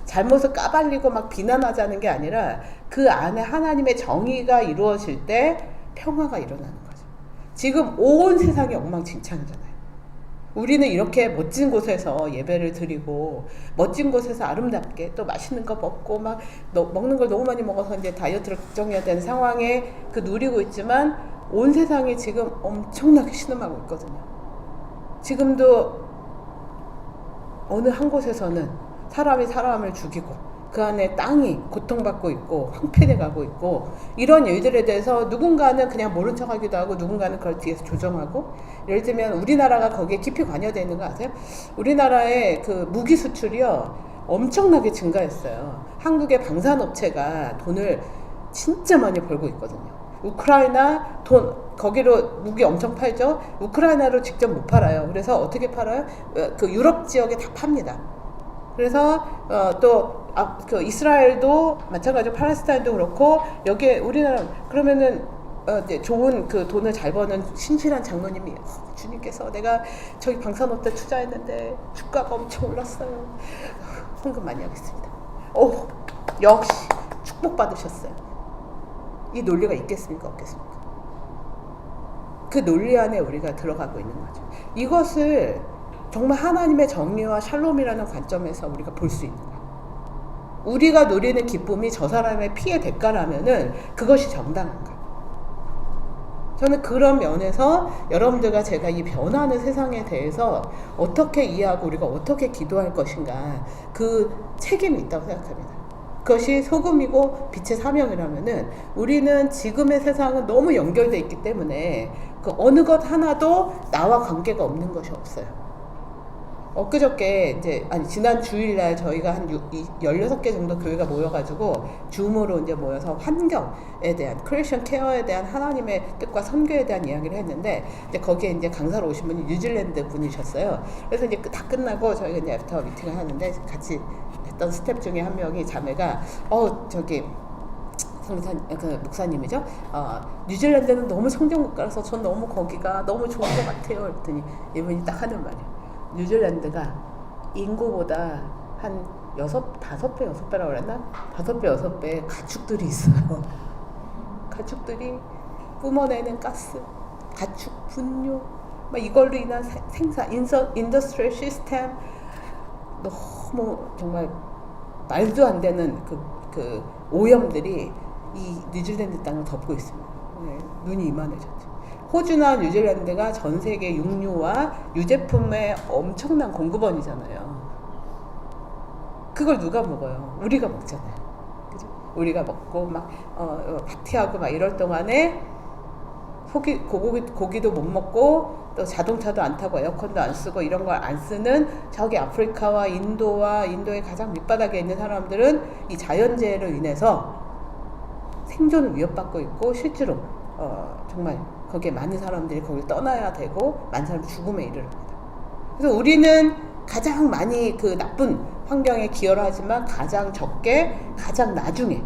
잘못을 까발리고 막 비난하자는 게 아니라 그 안에 하나님의 정의가 이루어질 때 평화가 일어나는 거죠. 지금 온 세상이 엉망진창이잖아요. 우리는 이렇게 멋진 곳에서 예배를 드리고 멋진 곳에서 아름답게 또 맛있는 거 먹고 막 먹는 걸 너무 많이 먹어서 이제 다이어트를 걱정해야 되는 상황에 그 누리고 있지만 온 세상이 지금 엄청나게 신음하고 있거든요. 지금도 어느 한 곳에서는 사람이 사람을 죽이고 그 안에 땅이 고통받고 있고 황폐돼 가고 있고 이런 일들에 대해서 누군가는 그냥 모른 척하기도 하고 누군가는 그걸 뒤에서 조정하고, 예를 들면 우리나라가 거기에 깊이 관여되어 있는 거 아세요? 우리나라의 그 무기 수출이요 엄청나게 증가했어요. 한국의 방산업체가 돈을 진짜 많이 벌고 있거든요. 우크라이나 거기로 무기 엄청 팔죠. 우크라이나로 직접 못 팔아요. 그래서 어떻게 팔아요? 그 유럽 지역에 다 팝니다. 그래서 그 이스라엘도 마찬가지로 팔레스타인도 그렇고 여기에 우리나라 그러면은 이제 좋은 그 돈을 잘 버는 신실한 장로님이 주님께서 내가 저기 방산업체 투자했는데 주가가 엄청 올랐어요. 헌금 많이 하겠습니다. 역시 축복 받으셨어요. 이 논리가 있겠습니까? 없겠습니까? 그 논리 안에 우리가 들어가고 있는 거죠. 이것을 정말 하나님의 정의와 샬롬이라는 관점에서 우리가 볼 수 있는 거예요. 우리가 누리는 기쁨이 저 사람의 피해 대가라면은 그것이 정당한가? 저는 그런 면에서 여러분들과 제가 이 변하는 세상에 대해서 어떻게 이해하고 우리가 어떻게 기도할 것인가, 그 책임이 있다고 생각합니다. 그것이 소금이고 빛의 사명이라면은 우리는 지금의 세상은 너무 연결되어 있기 때문에 그 어느 것 하나도 나와 관계가 없는 것이 없어요. 엊그저께 지난 주일날 저희가 한 16개 정도 교회가 모여가지고 줌으로 이제 모여서 환경에 대한 크리스천 케어에 대한 하나님의 뜻과 선교에 대한 이야기를 했는데, 이제 거기에 이제 강사로 오신 분이 뉴질랜드 분이셨어요. 그래서 이제 다 끝나고 저희가 이제 애프터 미팅을 하는데 같이 했던 스텝 중에 한 명이 자매가 저기 그 목사님이죠. 뉴질랜드는 너무 성경국가라서 전 너무 거기가 너무 좋은 것 같아요. 그랬더니 이분이 딱 하는 말이에요. 뉴질랜드가 인구보다 한 5배, 6배라고 그랬나? 5배, 6배 가축들이 있어요. 가축들이 뿜어내는 가스, 가축 분뇨, 막 이걸로 인한 생산, 인더스트리얼 시스템, 너무 정말 말도 안 되는 그 오염들이 이 뉴질랜드 땅을 덮고 있습니다. 네, 눈이 이만해졌죠. 호주나 뉴질랜드가 전 세계 육류와 유제품의 엄청난 공급원이잖아요. 그걸 누가 먹어요? 우리가 먹잖아요. 그죠? 우리가 먹고 막 파티하고 막 이럴 동안에 고기도 못 먹고 또 자동차도 안 타고 에어컨도 안 쓰고 이런 걸 안 쓰는 저기 아프리카와 인도의 가장 밑바닥에 있는 사람들은 이 자연재해로 인해서 생존을 위협받고 있고 실제로 정말 거기에 많은 사람들이 거길 떠나야 되고 많은 사람이 죽음에 이르릅니다. 그래서 우리는 가장 많이 그 나쁜 환경에 기여를 하지만 가장 적게 가장 나중에,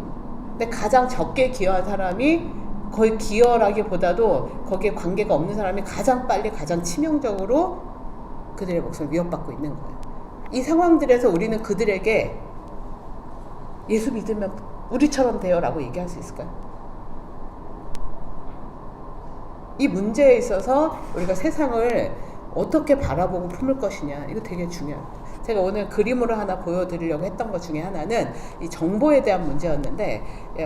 근데 가장 적게 기여한 사람이 거의 기여라기보다도 거기에 관계가 없는 사람이 가장 빨리 가장 치명적으로 그들의 목숨을 위협받고 있는 거예요. 이 상황들에서 우리는 그들에게 예수 믿으면 우리처럼 돼요 라고 얘기할 수 있을까요? 이 문제에 있어서 우리가 세상을 어떻게 바라보고 품을 것이냐, 이거 되게 중요합니다. 제가 오늘 그림으로 하나 보여드리려고 했던 것 중에 하나는 이 정보에 대한 문제였는데,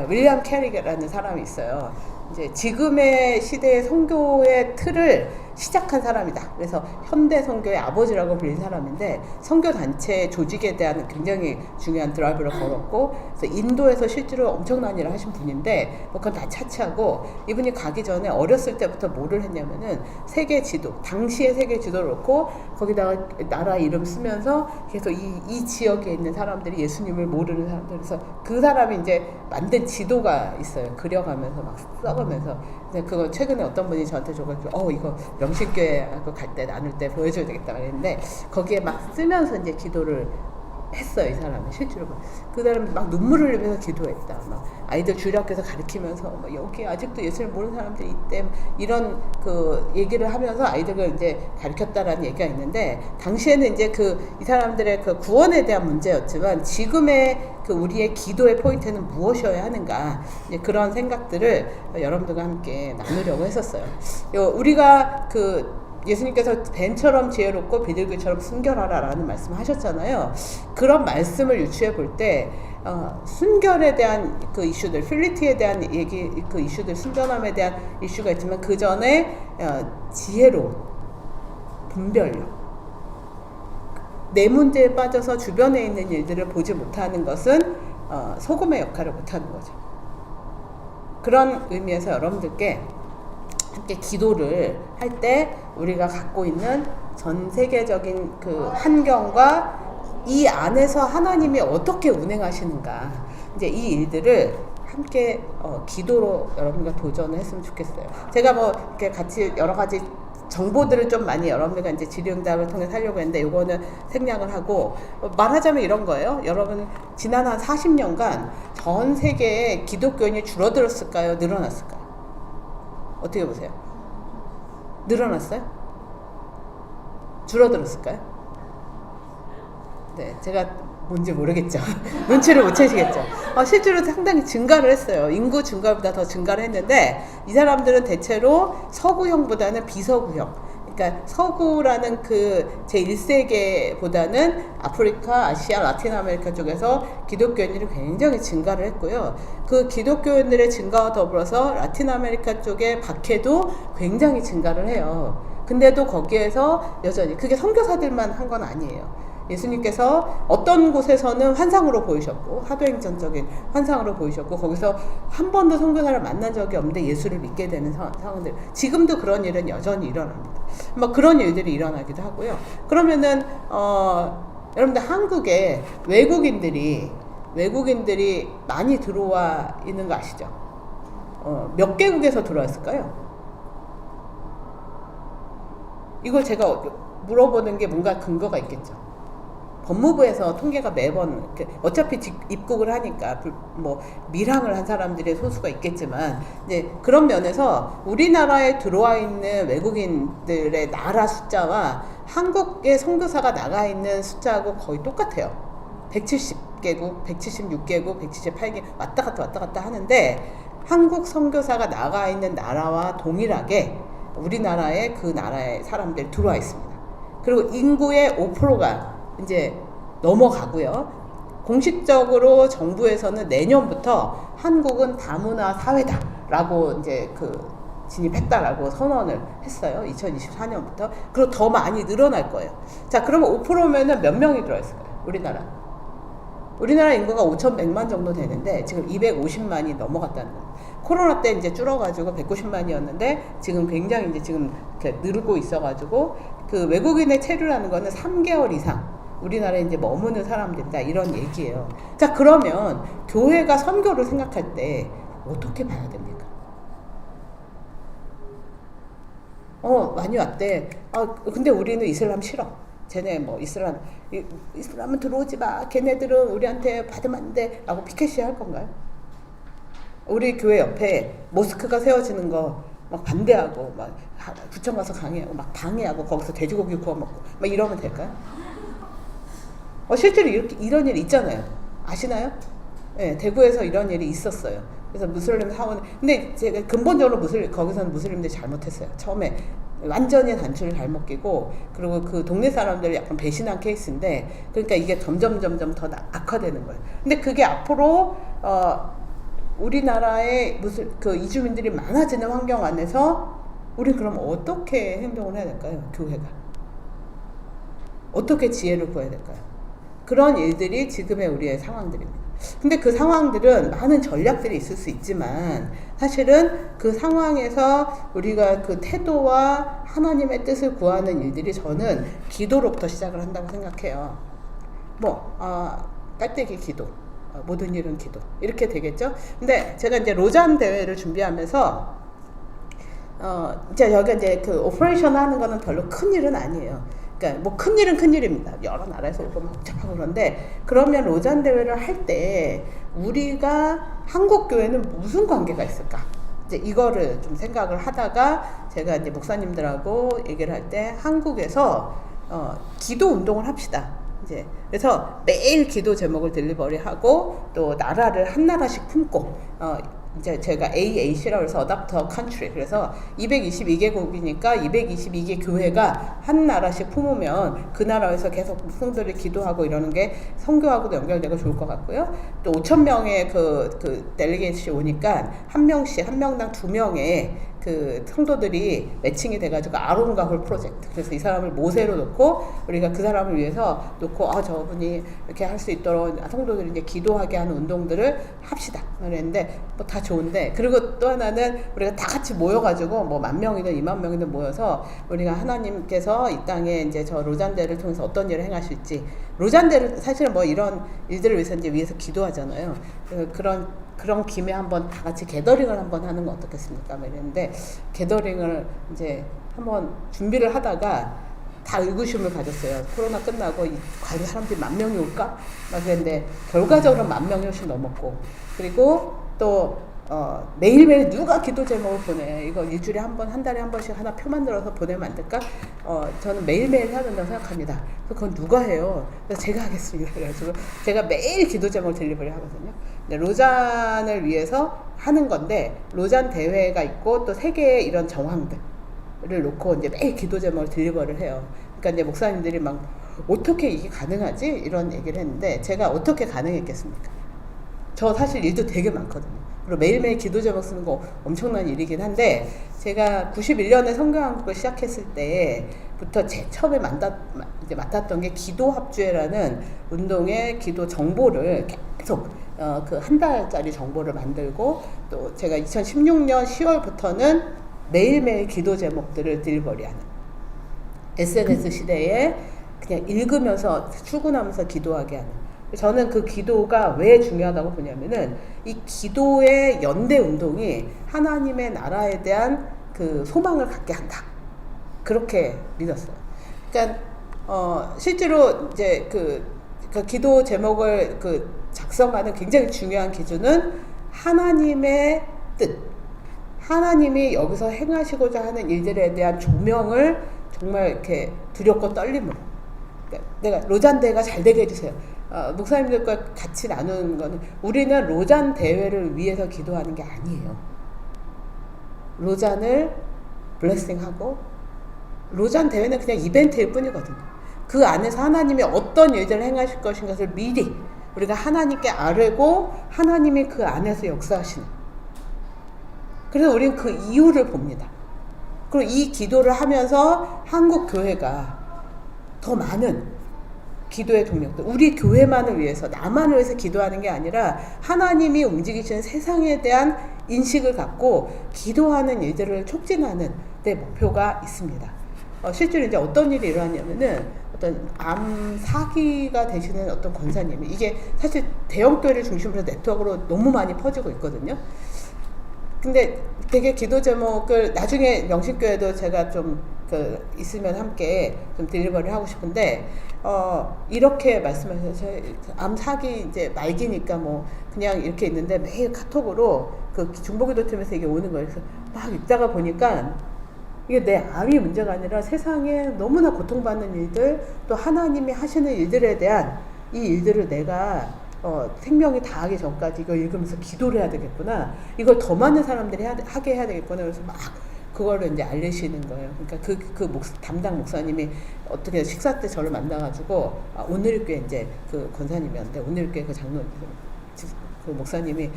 윌리엄 캐릭이라는 사람이 있어요. 이제 지금의 시대의 선교의 틀을 시작한 사람이다. 그래서 현대 선교의 아버지라고 불린 사람인데, 선교 단체 조직에 대한 굉장히 중요한 드라이브를 걸었고, 그래서 인도에서 실제로 엄청난 일을 하신 분인데, 그건 다 차치하고 이분이 가기 전에 어렸을 때부터 뭐를 했냐면은 세계 지도, 당시의 세계 지도를 놓고 거기다가 나라 이름 쓰면서 계속 이 지역에 있는 사람들이 예수님을 모르는 사람들, 그래서 그 사람이 이제 만든 지도가 있어요. 그려가면서 막 써가면서. 그거 최근에 어떤 분이 저한테 줘가지고 이거 명실교회하고 갈 때 나눌 때 보여줘야 되겠다 그랬는데, 거기에 막 쓰면서 이제 기도를 했어요. 이 사람은 실제로 그 사람이 막 눈물을 흘리면서 기도했다. 막 아이들 주일학교에서 가르치면서 막 여기 아직도 예수를 모르는 사람들이 있대, 이런 그 얘기를 하면서 아이들을 이제 가르쳤다라는 얘기가 있는데, 당시에는 이제 이 사람들의 그 구원에 대한 문제였지만 지금의 그 우리의 기도의 포인트는 무엇이어야 하는가, 이제 그런 생각들을 여러분들과 함께 나누려고 했었어요. 우리가 예수님께서 뱀처럼 지혜롭고 비둘기처럼 순결하라 라는 말씀을 하셨잖아요. 그런 말씀을 유추해 볼 때 순결에 대한 그 이슈들, 필리티에 대한 얘기, 그 이슈들, 순전함에 대한 이슈가 있지만 그 전에 지혜로운 분별력, 내 문제에 빠져서 주변에 있는 일들을 보지 못하는 것은 소금의 역할을 못하는 거죠. 그런 의미에서 여러분들께 함께 기도를 할 때 우리가 갖고 있는 전 세계적인 그 환경과 이 안에서 하나님이 어떻게 운행하시는가, 이제 이 일들을 함께 기도로 여러분과 도전을 했으면 좋겠어요. 제가 이렇게 같이 여러 가지 정보들을 좀 많이 여러분들과 이제 질의응답을 통해서 하려고 했는데, 요거는 생략을 하고 말하자면 이런 거예요. 여러분, 지난 한 40년간 전 세계에 기독교인이 줄어들었을까요? 늘어났을까요? 어떻게 보세요? 늘어났어요? 줄어들었을까요? 네, 제가 뭔지 모르겠죠. 눈치를 못 채시겠죠. 실제로 상당히 증가를 했어요. 인구 증가보다 더 증가를 했는데, 이 사람들은 대체로 서구형보다는 비서구형, 그러니까 서구라는 그 제1세계보다는 아프리카, 아시아, 라틴 아메리카 쪽에서 기독교인들이 굉장히 증가를 했고요. 그 기독교인들의 증가와 더불어서 라틴 아메리카 쪽의 박해도 굉장히 증가를 해요. 근데도 거기에서 여전히 그게 선교사들만 한 건 아니에요. 예수님께서 어떤 곳에서는 환상으로 보이셨고, 사도행전적인 환상으로 보이셨고, 거기서 한 번도 선교사를 만난 적이 없는데 예수를 믿게 되는 상황들, 지금도 그런 일은 여전히 일어납니다. 그런 일들이 일어나기도 하고요. 그러면은 여러분들, 한국에 외국인들이 많이 들어와 있는 거 아시죠? 몇 개국에서 들어왔을까요? 이걸 제가 물어보는 게 뭔가 근거가 있겠죠. 법무부에서 통계가 매번, 어차피 입국을 하니까 밀항을 한 사람들의 소수가 있겠지만, 이제 그런 면에서 우리나라에 들어와 있는 외국인들의 나라 숫자와 한국의 선교사가 나가 있는 숫자하고 거의 똑같아요. 170개국, 176개국, 178개 왔다 갔다 하는데, 한국 선교사가 나가 있는 나라와 동일하게 우리나라에 그 나라의 사람들이 들어와 있습니다. 그리고 인구의 5%가 이제 넘어가고요. 공식적으로 정부에서는 내년부터 한국은 다문화 사회다라고 이제 진입했다라고 선언을 했어요. 2024년부터. 그리고 더 많이 늘어날 거예요. 자, 그러면 5%면은 몇 명이 들어있을까요? 우리나라 인구가 5,100만 정도 되는데 지금 250만이 넘어갔다는 거예요. 코로나 때 이제 줄어가지고 190만이었는데 지금 굉장히 이제 지금 이렇게 늘고 있어가지고, 그 외국인의 체류라는 거는 3개월 이상 우리나라에 이제 머무는 사람들이다, 이런 얘기예요. 자, 그러면 교회가 선교를 생각할 때 어떻게 봐야 됩니까? 많이 왔대. 근데 우리는 이슬람 싫어. 쟤네 뭐 이슬람은 들어오지 마. 걔네들은 우리한테 받으면 안 돼. 라고 피켓이 할 건가요? 우리 교회 옆에 모스크가 세워지는 거 막 반대하고 막 구청 가서 강의하고 막 방해하고 거기서 돼지고기 구워 먹고 막 이러면 될까요? 실제로 이런 일이 있잖아요. 아시나요? 네, 대구에서 이런 일이 있었어요. 그래서 무슬림 사원, 근데 제가 근본적으로 거기서는 무슬림들이 잘못했어요. 처음에 완전히 단추를 잘못 끼고, 그리고 그 동네 사람들을 약간 배신한 케이스인데, 그러니까 이게 점점 더 악화되는 거예요. 근데 그게 앞으로 우리나라의 그 이주민들이 많아지는 환경 안에서 우리 그럼 어떻게 행동을 해야 될까요? 교회가 어떻게 지혜를 구해야 될까요? 그런 일들이 지금의 우리의 상황들입니다. 근데 그 상황들은 많은 전략들이 있을 수 있지만 사실은 그 상황에서 우리가 그 태도와 하나님의 뜻을 구하는 일들이 저는 기도로부터 시작을 한다고 생각해요. 깔때기 기도, 모든 일은 기도, 이렇게 되겠죠. 근데 제가 이제 로잔 대회를 준비하면서 이제 여기가 이제 그 오퍼레이션 하는 거는 별로 큰 일은 아니에요. 그러니까 뭐 큰 일은 큰 일입니다. 여러 나라에서 오고 막 복잡하고. 그런데 그러면 로잔 대회를 할 때 우리가 한국 교회는 무슨 관계가 있을까? 이제 이거를 좀 생각을 하다가 제가 이제 목사님들하고 얘기를 할 때 한국에서 기도 운동을 합시다. 이제 그래서 매일 기도 제목을 딜리버리하고 또 나라를 한 나라씩 품고 이제 제가 AAC라고 해서 Adapter Country, 그래서 222개국이니까 222개 교회가 한 나라씩 품으면 그 나라에서 계속 성도들이 기도하고 이러는 게 선교하고도 연결되고 좋을 것 같고요. 또 5,000명의 그 델리게이트이 오니까 한 명당 2명의 그 성도들이 매칭이 돼가지고 아론과 홀 프로젝트. 그래서 이 사람을 모세로 놓고 우리가 그 사람을 위해서 놓고 저분이 이렇게 할 수 있도록 성도들이 이제 기도하게 하는 운동들을 합시다. 그랬는데 뭐 다 좋은데, 그리고 또 하나는 우리가 다 같이 모여가지고 뭐 10,000명이든 20,000명이든 모여서 우리가 하나님께서 이 땅에 이제 저 로잔대를 통해서 어떤 일을 행하실지, 로잔대를 사실은 뭐 이런 일들을 위해서 이제 위에서 기도하잖아요. 그런 김에 한번 다 같이 게더링을 한번 하는 건 어떻겠습니까? 이랬는데 게더링을 이제 한번 준비를 하다가 다 의구심을 가졌어요. 코로나 끝나고 과연 사람들이 10,000명이 올까? 막 그랬는데 결과적으로 10,000명이 훨씬 넘었고, 그리고 또 매일매일 누가 기도 제목을 보내? 이거 일주일에 한 번, 한 달에 한 번씩 하나 표 만들어서 보내면 안 될까? 저는 매일매일 해야 된다고 생각합니다. 그건 누가 해요? 그래서 제가 하겠습니다. 그래가지고 제가 매일 기도 제목을 딜리버리 하거든요. 로잔을 위해서 하는 건데, 로잔 대회가 있고 또 세계의 이런 정황들을 놓고 이제 매일 기도 제목을 딜리버리를 해요. 그러니까 이제 목사님들이 막 어떻게 이게 가능하지? 이런 얘기를 했는데, 제가 어떻게 가능했겠습니까? 저 사실 일도 되게 많거든요. 그리고 매일매일 기도 제목 쓰는 거 엄청난 일이긴 한데, 제가 91년에 성경한국을 시작했을 때부터 제 처음에 맡았던 게 기도합주회라는 운동의 기도 정보를 계속 그 한 달짜리 정보를 만들고, 또 제가 2016년 10월부터는 매일매일 기도 제목들을 딜리버리하는, SNS 시대에 그냥 읽으면서 출근하면서 기도하게 하는. 저는 그 기도가 왜 중요하다고 보냐면은 이 기도의 연대 운동이 하나님의 나라에 대한 그 소망을 갖게 한다. 그렇게 믿었어요. 그러니까 실제로 이제 그 기도 제목을 작성하는 굉장히 중요한 기준은 하나님의 뜻, 하나님이 여기서 행하시고자 하는 일들에 대한 조명을 정말 이렇게 두렵고 떨림으로. 그러니까 내가 로잔 대회가 잘 되게 해주세요. 목사님들과 같이 나누는 거는, 우리는 로잔 대회를 위해서 기도하는 게 아니에요. 로잔을 블레싱하고, 로잔 대회는 그냥 이벤트일 뿐이거든요. 그 안에서 하나님이 어떤 일들을 행하실 것인 것을 미리 우리가 하나님께 아뢰고, 하나님이 그 안에서 역사하시는. 그래서 우리는 그 이유를 봅니다. 그리고 이 기도를 하면서 한국 교회가 더 많은 기도의 동력들, 우리 교회만을 위해서, 나만을 위해서 기도하는 게 아니라 하나님이 움직이시는 세상에 대한 인식을 갖고 기도하는 일들을 촉진하는 내 목표가 있습니다. 실제로 이제 어떤 일이 일어났냐면은, 어떤 암 사기가 되시는 어떤 권사님이, 이게 사실 대형 교회를 중심으로 네트워크로 너무 많이 퍼지고 있거든요. 근데 되게 기도 제목을 나중에 명식교회도 제가 좀 있으면 함께 좀 딜리버리 하고 싶은데 이렇게 말씀하셔서 암 4기 이제 말기니까 뭐 그냥 이렇게 있는데 매일 카톡으로 그 중보기도팀에서 이게 오는 거예요. 그래서 막 읽다가 보니까 이게 내 암이 문제가 아니라 세상에 너무나 고통받는 일들 또 하나님이 하시는 일들에 대한 이 일들을 내가 생명이 다하기 전까지 이걸 읽으면서 기도를 해야 되겠구나. 이걸 더 많은 사람들이 하게 해야 되겠구나. 그래서 막 그거를 이제 알리시는 거예요. 그러니까 담당 목사님이 어떻게 식사 때 저를 만나가지고 오늘교회 이제 그 권사님이었는데 오늘교회 그 장로 그 목사님이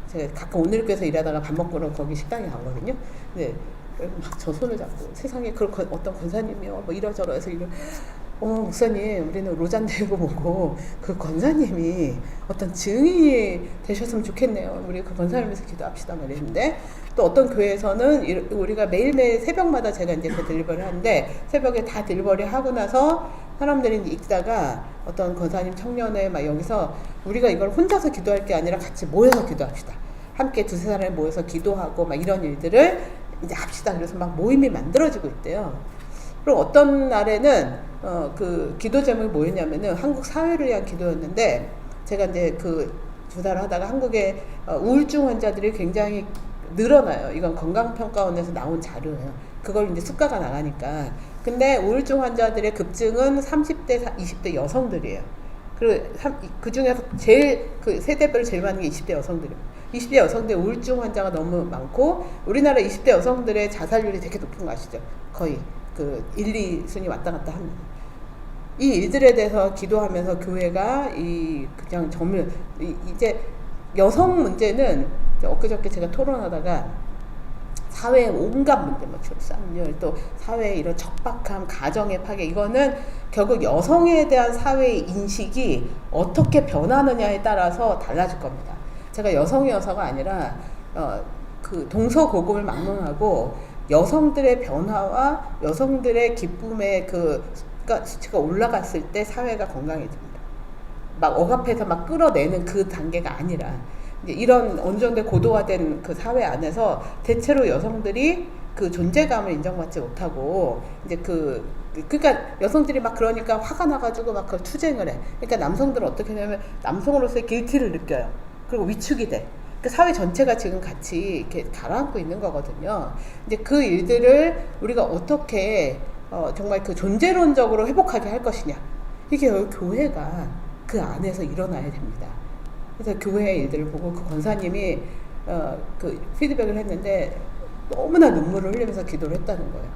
제가 가끔 오늘교회에서 일하다가 밥 먹으러 거기 식당에 가거든요. 근데 막 저 손을 잡고 세상에 어떤 권사님이요 뭐 이러저러 해서 목사님 우리는 로잔대고 보고 그 권사님이 어떤 증인이 되셨으면 좋겠네요. 우리 그 권사님에서 기도합시다 말했는데 또 어떤 교회에서는 우리가 매일매일 새벽마다 제가 이제 그 딜리버리 하는데 새벽에 다 딜리버리 하고 나서 사람들이 읽다가 어떤 권사님 청년회 막 여기서 우리가 이걸 혼자서 기도할 게 아니라 같이 모여서 기도합시다. 함께 두세 사람이 모여서 기도하고 막 이런 일들을 이제 합시다. 그래서 막 모임이 만들어지고 있대요. 그리고 어떤 날에는 그 기도 제목이 뭐였냐면은 한국 사회를 위한 기도였는데 제가 이제 그 주사를 하다가 한국의 우울증 환자들이 굉장히 늘어나요. 이건 건강평가원에서 나온 자료예요. 그걸 이제 수가가 나가니까. 근데 우울증 환자들의 급증은 30대, 20대 여성들이에요. 그리고 그 중에서 제일 그 세대별로 제일 많은 게 20대 여성들이에요. 20대 여성들 우울증 환자가 너무 많고 우리나라 20대 여성들의 자살률이 되게 높은 거 아시죠? 거의 그 1, 2순위 왔다 갔다 합니다. 이 일들에 대해서 기도하면서 교회가 그냥 이제 여성 문제는 엊그저께 제가 토론하다가 사회의 온갖 문제, 뭐 출산율, 또 사회의 이런 척박함, 가정의 파괴, 이거는 결국 여성에 대한 사회의 인식이 어떻게 변하느냐에 따라서 달라질 겁니다. 제가 여성이어서가 아니라 그 동서고금을 막론하고 여성들의 변화와 여성들의 기쁨의 수치가 올라갔을 때 사회가 건강해집니다. 막 억압해서 막 끌어내는 그 단계가 아니라 이제 이런 어느 정도 고도화된 그 사회 안에서 대체로 여성들이 그 존재감을 인정받지 못하고 이제 그러니까 여성들이 막 그러니까 화가 나가지고 막 그걸 투쟁을 해. 그러니까 남성들은 어떻게 하냐면 남성으로서의 길티를 느껴요. 그리고 위축이 돼. 그 사회 전체가 지금 같이 이렇게 가라앉고 있는 거거든요. 이제 그 일들을 우리가 어떻게 정말 그 존재론적으로 회복하게 할 것이냐. 이게 교회가 그 안에서 일어나야 됩니다. 그래서 교회의 일들을 보고 그 권사님이 그 피드백을 했는데 너무나 눈물을 흘리면서 기도를 했다는 거예요.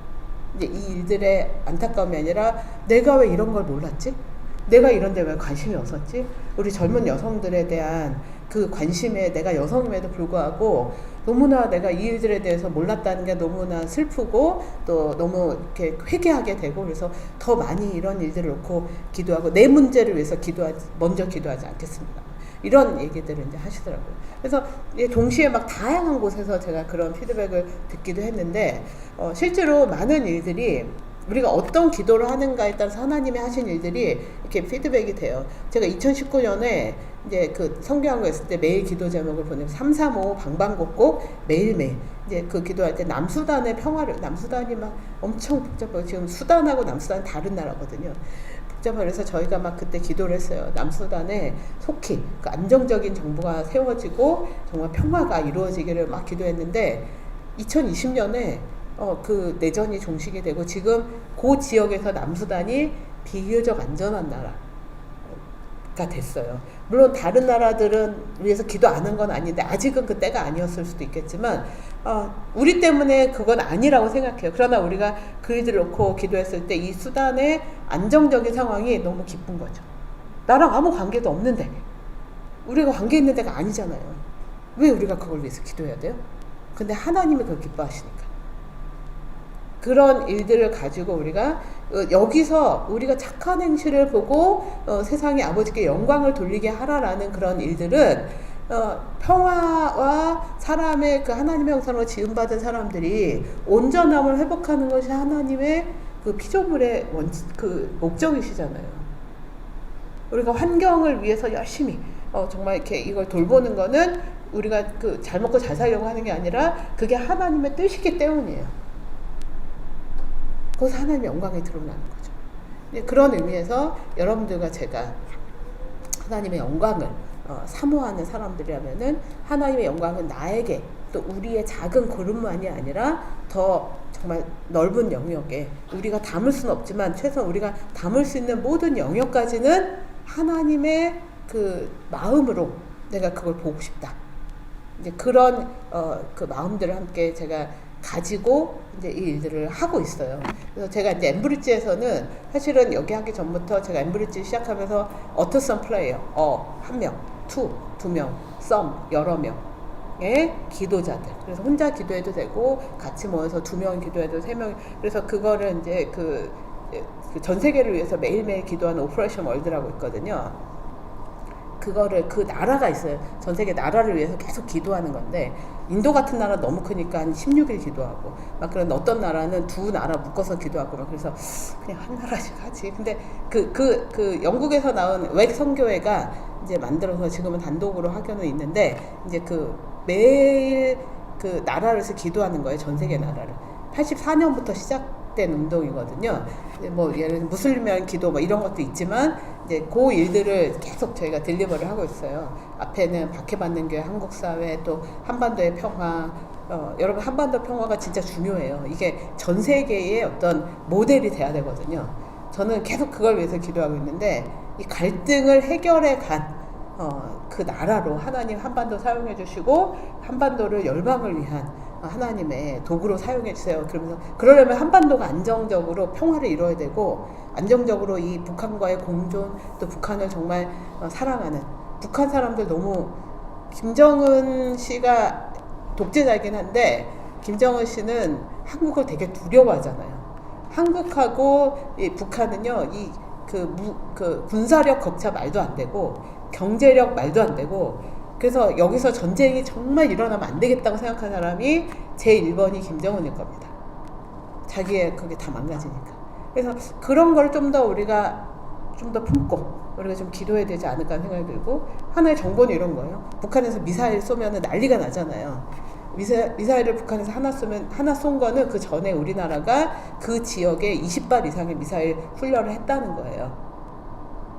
이제 이 일들의 안타까움이 아니라 내가 왜 이런 걸 몰랐지? 내가 이런 데 왜 관심이 없었지? 우리 젊은 여성들에 대한 그 관심에 내가 여성임에도 불구하고 너무나 내가 이 일들에 대해서 몰랐다는 게 너무나 슬프고 또 너무 이렇게 회개하게 되고 그래서 더 많이 이런 일들을 놓고 기도하고 내 문제를 위해서 먼저 기도하지 않겠습니다. 이런 얘기들을 이제 하시더라고요. 그래서 동시에 막 다양한 곳에서 제가 그런 피드백을 듣기도 했는데 실제로 많은 일들이 우리가 어떤 기도를 하는가에 따라서 하나님이 하신 일들이 이렇게 피드백이 돼요. 제가 2019년에 이제 그 성교한거 했을 때 매일 기도 제목을 보내면 335 방방곡곡 매일매일 이제 그 기도할 때 남수단의 평화를 남수단이 막 엄청 복잡하고 지금 수단하고 남수단은 다른 나라거든요. 복잡하고 그래서 저희가 막 그때 기도를 했어요. 남수단에 속히 그 안정적인 정부가 세워지고 정말 평화가 이루어지기를 막 기도했는데 2020년에 그 내전이 종식이 되고 지금 그 지역에서 남수단이 비교적 안전한 나라가 됐어요. 물론 다른 나라들은 위해서 기도 안 한 건 아닌데 아직은 그 때가 아니었을 수도 있겠지만 우리 때문에 그건 아니라고 생각해요. 그러나 우리가 그 일들을 놓고 기도했을 때 이 수단의 안정적인 상황이 너무 기쁜 거죠. 나랑 아무 관계도 없는데 우리가 관계 있는 데가 아니잖아요. 왜 우리가 그걸 위해서 기도해야 돼요? 근데 하나님이 그걸 기뻐하시니까. 그런 일들을 가지고 우리가 여기서 우리가 착한 행실을 보고 세상에 아버지께 영광을 돌리게 하라라는 그런 일들은 평화와 사람의 그 하나님의 형상으로 지음받은 사람들이 온전함을 회복하는 것이 하나님의 그 피조물의 그 목적이시잖아요. 우리가 환경을 위해서 열심히 정말 이렇게 이걸 돌보는 거는 우리가 그 잘 먹고 잘 살려고 하는 게 아니라 그게 하나님의 뜻이기 때문이에요. 거기서 하나님의 영광이 드러나는 거죠. 그런 의미에서 여러분들과 제가 하나님의 영광을 사모하는 사람들이라면은 하나님의 영광은 나에게 또 우리의 작은 그룹만이 아니라 더 정말 넓은 영역에 우리가 담을 수는 없지만 최소한 우리가 담을 수 있는 모든 영역까지는 하나님의 그 마음으로 내가 그걸 보고 싶다. 이제 그런 그 마음들을 함께 제가 가지고 이제 이 일들을 하고 있어요. 그래서 제가 이제 엠브리지에서는 사실은 여기 하기 전부터 제가 엠브리지 시작하면서 어터썸 플레이어, 한 명, 두 명, 썸, 여러 명의 기도자들. 그래서 혼자 기도해도 되고 같이 모여서 2명 기도해도 3명. 그래서 그거를 이제 그 전 세계를 위해서 매일매일 기도하는 오퍼레이션 월드라고 있거든요. 그거를 그 나라가 있어요. 전 세계 나라를 위해서 계속 기도하는 건데 인도 같은 나라 너무 크니까 한 16일 기도하고 막 그런 어떤 나라는 2 나라 묶어서 기도하고 막 그래서 그냥 한 나라씩 하지. 근데 그 영국에서 나온 웩 선교회가 이제 만들어서 지금은 단독으로 하고는 있는데 이제 그 매일 그 나라에서 기도하는 거예요. 전 세계 나라를. 84년부터 시작된 운동이거든요. 뭐 예를 들면 무슬림이란 기도 뭐 이런 것도 있지만 이제 그 일들을 계속 저희가 딜리버를 하고 있어요. 앞에는 박해받는 교회 한국사회 또 한반도의 평화. 여러분 한반도 평화가 진짜 중요해요. 이게 전 세계의 어떤 모델이 돼야 되거든요. 저는 계속 그걸 위해서 기도하고 있는데 이 갈등을 해결해 간 그 나라로 하나님 한반도 사용해 주시고 한반도를 열방을 위한 하나님의 도구로 사용해 주세요. 그러면서 그러려면 한반도가 안정적으로 평화를 이뤄야 되고 안정적으로 이 북한과의 공존 또 북한을 정말 사랑하는 북한 사람들 너무 김정은 씨가 독재자이긴 한데 김정은 씨는 한국을 되게 두려워하잖아요. 한국하고 이 북한은요 그 군사력 격차 말도 안 되고 경제력 말도 안 되고 그래서 여기서 전쟁이 정말 일어나면 안 되겠다고 생각한 사람이 제1번이 김정은일 겁니다. 자기의 그게 다 망가지니까. 그래서 그런 걸 좀 더 우리가 좀 더 품고 우리가 좀 기도해야 되지 않을까 하는 생각이 들고 하나의 정보는 이런 거예요. 북한에서 미사일 쏘면 난리가 나잖아요. 미사일을 북한에서 하나 쏜 거는 그 전에 우리나라가 그 지역에 20발 이상의 미사일 훈련을 했다는 거예요.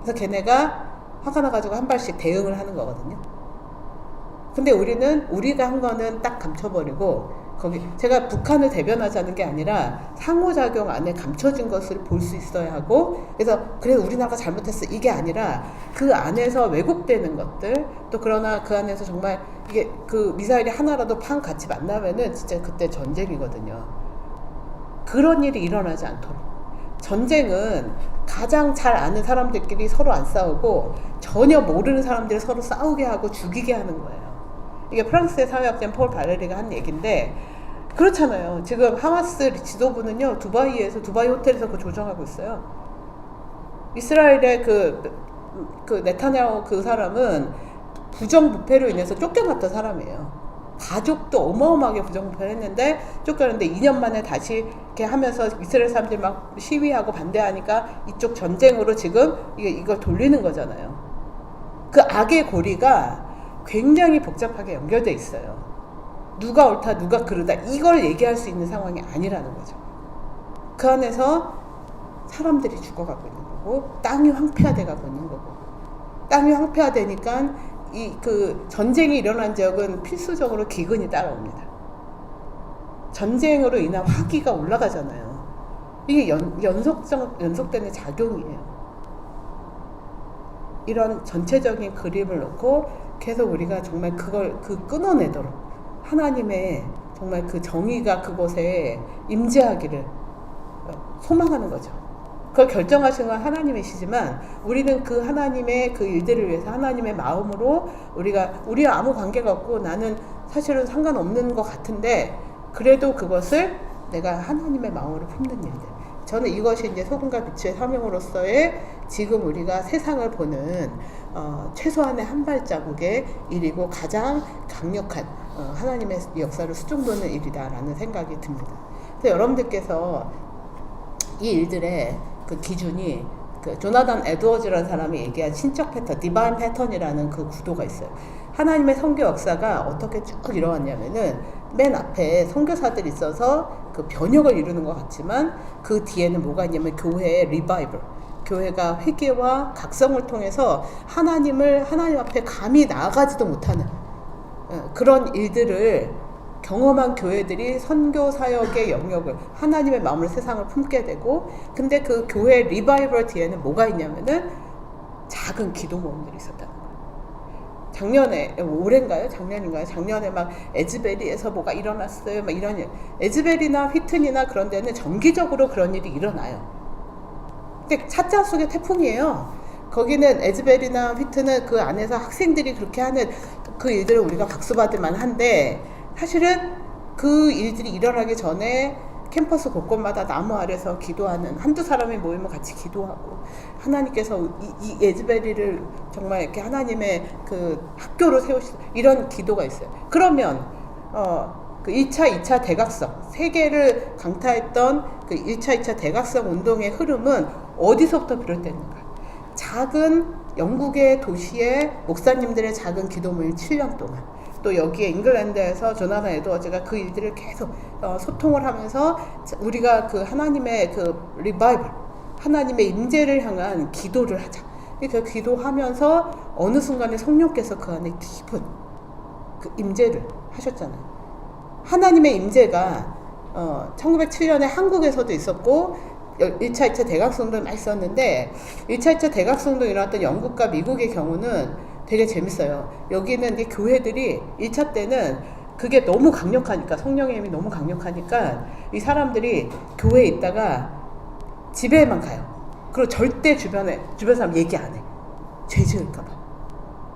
그래서 걔네가 화가 나가지고 한 발씩 대응을 하는 거거든요. 근데 우리가 한 거는 딱 감춰버리고 거기 제가 북한을 대변하자는 게 아니라 상호작용 안에 감춰진 것을 볼 수 있어야 하고 그래서 우리나라가 잘못했어 이게 아니라 그 안에서 왜곡되는 것들 또 그러나 그 안에서 정말 이게 그 미사일이 하나라도 팡 같이 만나면은 진짜 그때 전쟁이거든요. 그런 일이 일어나지 않도록 전쟁은 가장 잘 아는 사람들끼리 서로 안 싸우고 전혀 모르는 사람들이 서로 싸우게 하고 죽이게 하는 거예요. 이게 프랑스의 사회학자 폴 바레리가 한 얘기인데 그렇잖아요. 지금 하마스 지도부는요 두바이 호텔에서 그거 조정하고 있어요. 이스라엘의 그 네타냐후 그 사람은 부정부패로 인해서 쫓겨났던 사람이에요. 가족도 어마어마하게 부정부패를 했는데 쫓겨났는데 2년 만에 다시 이렇게 하면서 이스라엘 사람들이 막 시위하고 반대하니까 이쪽 전쟁으로 지금 이걸 돌리는 거잖아요. 그 악의 고리가 굉장히 복잡하게 연결돼 있어요. 누가 옳다 누가 그르다 이걸 얘기할 수 있는 상황이 아니라는 거죠. 그 안에서 사람들이 죽어가고 있는 거고 땅이 황폐화돼 가고 있는 거고 땅이 황폐화되니까 그 전쟁이 일어난 지역은 필수적으로 기근이 따라옵니다. 전쟁으로 인한 화기가 올라가잖아요. 이게 연속되는 작용이에요. 이런 전체적인 그림을 놓고 계속 우리가 정말 그걸 끊어내도록 하나님의 정말 그 정의가 그곳에 임재하기를 소망하는 거죠. 그걸 결정하시는 건 하나님이시지만 우리는 그 하나님의 그 일들을 위해서 하나님의 마음으로 우리와 아무 관계가 없고 나는 사실은 상관없는 것 같은데 그래도 그것을 내가 하나님의 마음으로 품는 일들. 저는 이것이 이제 소금과 빛의 사명으로서의 지금 우리가 세상을 보는 최소한의 한 발자국의 일이고 가장 강력한 하나님의 역사를 수중보는 일이다라는 생각이 듭니다. 그래서 여러분들께서 이 일들의 그 기준이 그 조나단 에드워즈라는 사람이 얘기한 신적 패턴, 디바인 패턴이라는 그 구도가 있어요. 하나님의 선교 역사가 어떻게 쭉 이뤄왔냐면은 맨 앞에 선교사들이 있어서 그 변혁을 이루는 것 같지만 그 뒤에는 뭐가 있냐면 교회의 리바이벌, 교회가 회개와 각성을 통해서 하나님 앞에 감히 나아가지도 못하는 그런 일들을 경험한 교회들이 선교 사역의 영역을, 하나님의 마음을 세상을 품게 되고, 근데 그 교회 리바이벌 뒤에는 뭐가 있냐면은 작은 기도 모임들이 있었다는 거예요. 작년에, 올해인가요? 작년인가요? 작년에 막 에즈베리에서 뭐가 일어났어요. 막 이런 일. 에즈베리나 휘튼이나 그런 데는 정기적으로 그런 일이 일어나요. 근데 차자 속의 태풍이에요. 거기는 에즈베리나 휘트는 그 안에서 학생들이 그렇게 하는 그 일들을 우리가 박수받을 만한데, 사실은 그 일들이 일어나기 전에 캠퍼스 곳곳마다 나무 아래서 기도하는 한두 사람이 모이면 같이 기도하고, 하나님께서 이 에즈베리를 정말 이렇게 하나님의 그 학교로 세우시는 이런 기도가 있어요. 그러면 그 1차, 2차 대각성, 세계를 강타했던 그 1차, 2차 대각성 운동의 흐름은 어디서부터 비롯됐는가? 작은 영국의 도시의 목사님들의 작은 기도 모임 7년 동안, 또 여기에 잉글랜드에서 조나단 에드워즈가 그 일들을 계속 소통을 하면서 우리가 그 하나님의 그 리바이벌, 하나님의 임재를 향한 기도를 하자. 그 기도하면서 어느 순간에 성령께서 그 안에 깊은 그 임재를 하셨잖아요. 하나님의 임재가 1907년에 한국에서도 있었고 1차, 2차 대각성도 많이 있었는데, 1차, 2차 대각성도 일어났던 영국과 미국의 경우는 되게 재밌어요. 여기는 이 교회들이 1차 때는 그게 너무 강력하니까, 성령의 힘이 너무 강력하니까 이 사람들이 교회에 있다가 집에만 가요. 그리고 절대 주변 사람 얘기 안 해. 죄 지을까봐.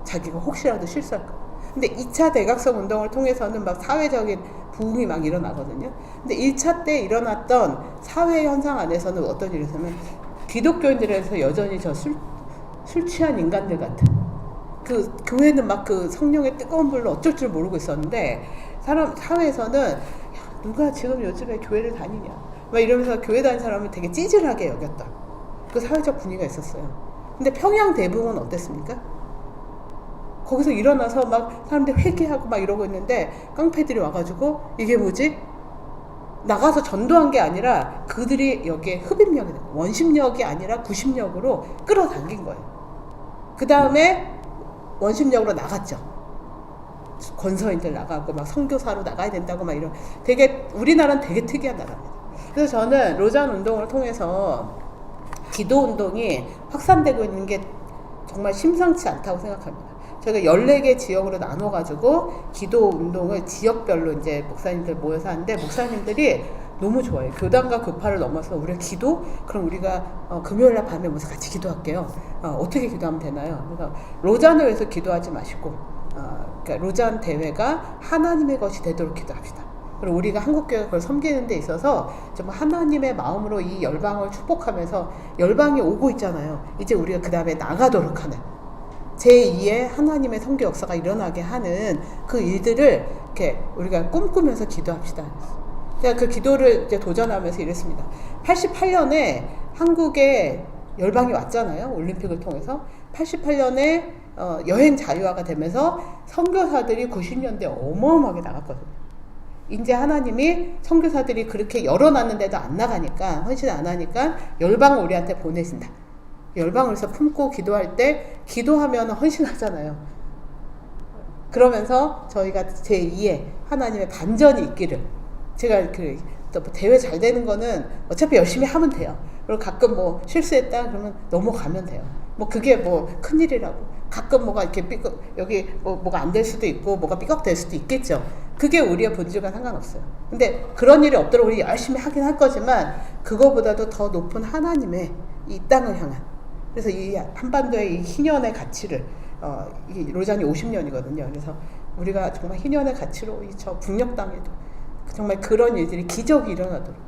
자기가 혹시라도 실수할까봐. 근데 2차 대각성 운동을 통해서는 막 사회적인 부흥이 막 일어나거든요. 근데 1차 때 일어났던 사회 현상 안에서는 어떤 일이 있냐면, 기독교인들에서 여전히 술 취한 인간들 같은, 그 교회는 막 그 성령의 뜨거운 불로 어쩔 줄 모르고 있었는데, 사회에서는 야, 누가 지금 요즘에 교회를 다니냐 막 이러면서 교회 다니는 사람을 되게 찌질하게 여겼다. 그 사회적 분위기가 있었어요. 근데 평양 대붕은 어땠습니까? 거기서 일어나서 막 사람들이 회개하고 막 이러고 있는데, 깡패들이 와가지고 이게 뭐지? 나가서 전도한 게 아니라 그들이 여기에 흡입력이, 원심력이 아니라 구심력으로 끌어당긴 거예요. 그 다음에 원심력으로 나갔죠. 권서인들 나가고 막 선교사로 나가야 된다고 막 이런, 되게 우리나라는 되게 특이한 나라입니다. 그래서 저는 로잔 운동을 통해서 기도 운동이 확산되고 있는 게 정말 심상치 않다고 생각합니다. 저희가 14개 지역으로 나눠가지고 기도 운동을 지역별로 이제 목사님들 모여서 하는데, 목사님들이 너무 좋아해요. 교단과 교파를 넘어서 우리가 기도? 그럼 우리가 금요일날 밤에 모여서 같이 기도할게요. 어떻게 기도하면 되나요? 그래서 로잔을 위해서 기도하지 마시고, 그러니까 로잔 대회가 하나님의 것이 되도록 기도합시다. 그리고 우리가 한국교회가 그걸 섬기는 데 있어서 정말 하나님의 마음으로 이 열방을 축복하면서, 열방이 오고 있잖아요. 이제 우리가 그 다음에 나가도록 하는 제2의 하나님의 선교 역사가 일어나게 하는 그 일들을 이렇게 우리가 꿈꾸면서 기도합시다. 제가 그 기도를 이제 도전하면서 이랬습니다. 88년에 한국에 열방이 왔잖아요. 올림픽을 통해서. 88년에 여행 자유화가 되면서 선교사들이 90년대 어마어마하게 나갔거든요. 이제 하나님이 선교사들이 그렇게 열어놨는데도 안 나가니까, 헌신 안 하니까 열방을 우리한테 보내신다. 열방으로서 품고 기도할 때, 기도하면 헌신하잖아요. 그러면서 저희가 제2의 하나님의 반전이 있기를, 제가 또 대회 잘 되는 거는 어차피 열심히 하면 돼요. 그리고 가끔 뭐 실수했다 그러면 넘어가면 돼요. 뭐 그게 뭐 큰일이라고. 가끔 뭐가 이렇게 여기 뭐가 안 될 수도 있고 뭐가 삐걱될 수도 있겠죠. 그게 우리의 본질과 상관없어요. 근데 그런 일이 없도록 우리 열심히 하긴 할 거지만, 그거보다도 더 높은 하나님의 이 땅을 향한, 그래서 이 한반도의 이 희년의 가치를, 이 로잔이 50년이거든요. 그래서 우리가 정말 희년의 가치로 저 북녘 땅에도 정말 그런 일들이, 기적이 일어나도록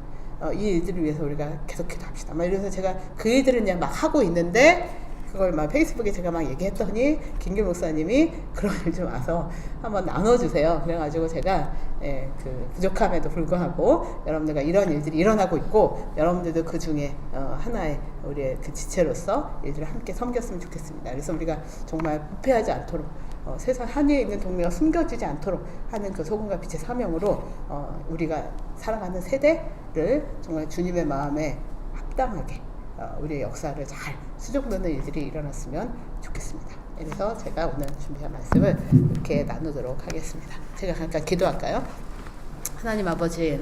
이 일들을 위해서 우리가 계속 기도합시다. 막 이래서 제가 그 일들은 그냥 막 하고 있는데, 그걸 막 페이스북에 제가 막 얘기했더니 김길 목사님이 그런 일 좀 와서 한번 나눠주세요. 그래가지고 제가 그 부족함에도 불구하고 여러분들과 이런 일들이 일어나고 있고, 여러분들도 그 중에 하나의 우리의 그 지체로서 일들을 함께 섬겼으면 좋겠습니다. 그래서 우리가 정말 부패하지 않도록 세상 한위에 있는 동네가 숨겨지지 않도록 하는 그 소금과 빛의 사명으로 우리가 살아가는 세대를 정말 주님의 마음에 합당하게 우리의 역사를 잘 수정되는 일들이 일어났으면 좋겠습니다. 그래서 제가 오늘 준비한 말씀을 이렇게 나누도록 하겠습니다. 제가 잠깐 기도할까요? 하나님 아버지,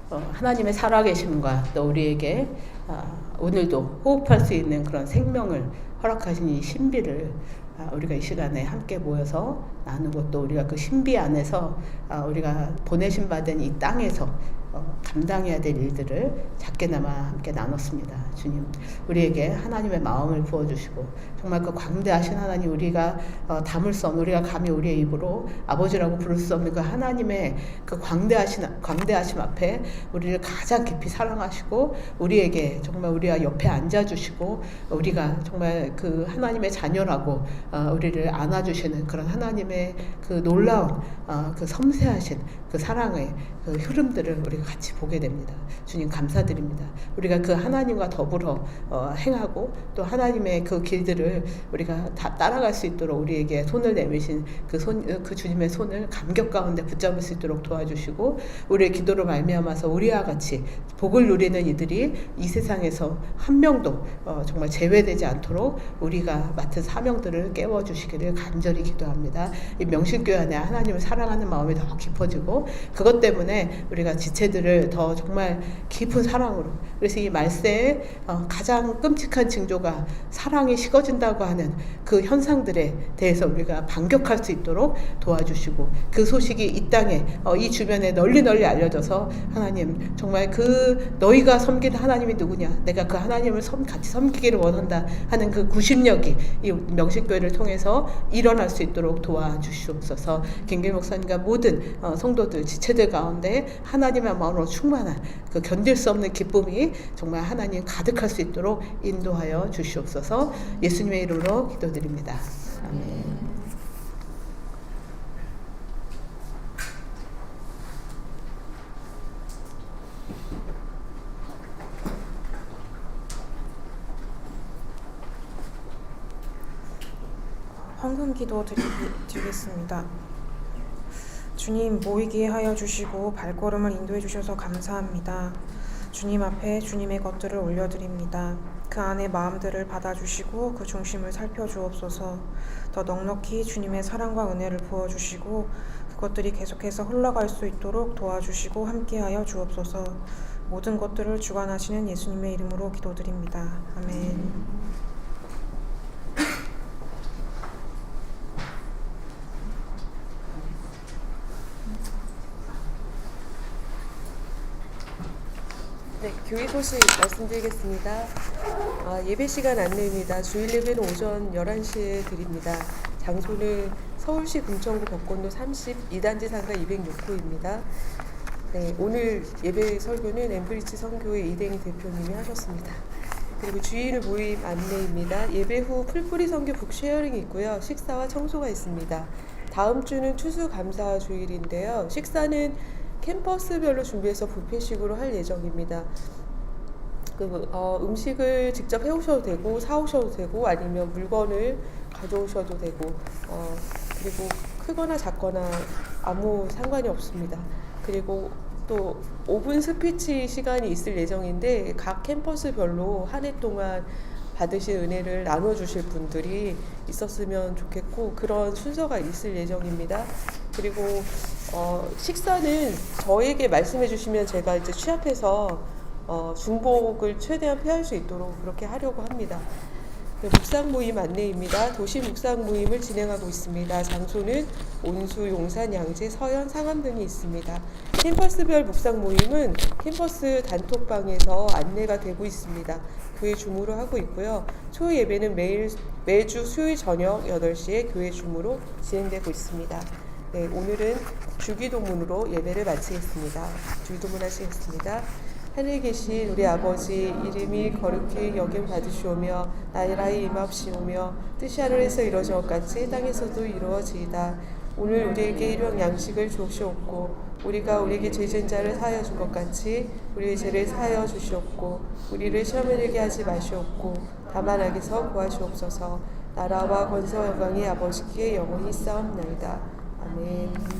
하나님의 살아계심과 또 우리에게 오늘도 호흡할 수 있는 그런 생명을 허락하신 이 신비를 우리가 이 시간에 함께 모여서 나누고 또 우리가 그 신비 안에서 우리가 보내신 받은 이 땅에서 감당해야 될 일들을 작게나마 함께 나눴습니다. 주님, 우리에게 하나님의 마음을 부어주시고 정말 그 광대하신 하나님, 우리가 담을 수 없는, 우리가 감히 우리의 입으로 아버지라고 부를 수 없는 그 하나님의 그 광대하심 앞에 우리를 가장 깊이 사랑하시고 우리에게 정말 우리와 옆에 앉아주시고 우리가 정말 그 하나님의 자녀라고 우리를 안아주시는 그런 하나님의 그 놀라운 그 섬세하신 그 사랑의 그 흐름들을 우리가 같이 보게 됩니다. 주님 감사드립니다. 우리가 그 하나님과 더불어 행하고 또 하나님의 그 길들을 우리가 다 따라갈 수 있도록 우리에게 손을 내미신 그 주님의 손을 감격 가운데 붙잡을 수 있도록 도와주시고 우리의 기도로 말미암아서 우리와 같이 복을 누리는 이들이 이 세상에서 한 명도 정말 제외되지 않도록 우리가 맡은 사명들을 깨워주시기를 간절히 기도합니다. 이 명신교회 안에 하나님을 사랑하는 마음이 더 깊어지고 그것 때문에 우리가 지체들을 더 정말 깊은 사랑으로, 그래서 이 말세의 가장 끔찍한 징조가 사랑이 식어진다고 하는 그 현상들에 대해서 우리가 반격할 수 있도록 도와주시고 그 소식이 이 땅에 이 주변에 널리 알려져서 하나님 정말 그 너희가 섬기는 하나님이 누구냐, 내가 그 하나님을 같이 섬기기를 원한다 하는 그 구심력이 이 명신교회를 통해서 일어날 수 있도록 도와주시옵소서. 김길 목사님과 모든 성도들 지체들 가운데 하나님의 마음으로 충만한 그 견딜 수 없는 기쁨이 정말 하나님 가득할 수 있도록 인도하여 주시옵소서. 예수님의 이름으로 기도드립니다. 아멘. 헌금 기도 드리겠습니다. 주님, 모이게 하여 주시고 발걸음을 인도해 주셔서 감사합니다. 주님 앞에 주님의 것들을 올려드립니다. 그 안에 마음들을 받아주시고 그 중심을 살펴주옵소서. 더 넉넉히 주님의 사랑과 은혜를 부어주시고 그것들이 계속해서 흘러갈 수 있도록 도와주시고 함께하여 주옵소서. 모든 것들을 주관하시는 예수님의 이름으로 기도드립니다. 아멘. 네, 교회 소식 말씀드리겠습니다. 예배 시간 안내입니다. 주일 예배는 오전 11시에 드립니다. 장소는 서울시 금천구 벚꽃로 32단지 상가 206호입니다. 네, 오늘 예배 설교는 엠브리지 선교회 이댕희 대표님이 하셨습니다. 그리고 주일 모임 안내입니다. 예배 후 풀뿌리 선교 북쉐어링이 있고요. 식사와 청소가 있습니다. 다음 주는 추수감사 주일인데요. 식사는 캠퍼스별로 준비해서 뷔페식으로 할 예정입니다. 음식을 직접 해오셔도 되고 사오셔도 되고 아니면 물건을 가져오셔도 되고 그리고 크거나 작거나 아무 상관이 없습니다. 그리고 또 5분 스피치 시간이 있을 예정인데 각 캠퍼스별로 한 해 동안 받으실 은혜를 나눠주실 분들이 있었으면 좋겠고 그런 순서가 있을 예정입니다. 그리고 식사는 저에게 말씀해 주시면 제가 이제 취합해서 중복을 최대한 피할 수 있도록 그렇게 하려고 합니다. 네, 묵상 모임 안내입니다. 도시 묵상 모임을 진행하고 있습니다. 장소는 온수, 용산, 양재, 서현, 상암 등이 있습니다. 캠퍼스별 묵상 모임은 캠퍼스 단톡방에서 안내가 되고 있습니다. 교회 줌으로 하고 있고요. 초 예배는 매주 수요일 저녁 8시에 교회 줌으로 진행되고 있습니다. 네, 오늘은 주기도문으로 예배를 마치겠습니다. 주기도문 하시겠습니다. 하늘에 계신 우리 아버지, 이름이 거룩히 여김 받으시오며 나라의 임합시오며 뜻이 하늘에서 이루어진 것 같이 땅에서도 이루어지이다. 오늘 우리에게 일용 양식을 주옵시옵고 우리가 우리에게 죄진 자를 사하여 준 것 같이 우리의 죄를 사하여 주시옵고 우리를 시험에 들게 하지 마시옵고 다만 악에서 구하시옵소서. 나라와 권세와 영광이 아버지께 영원히 싸움나이다. 아멘.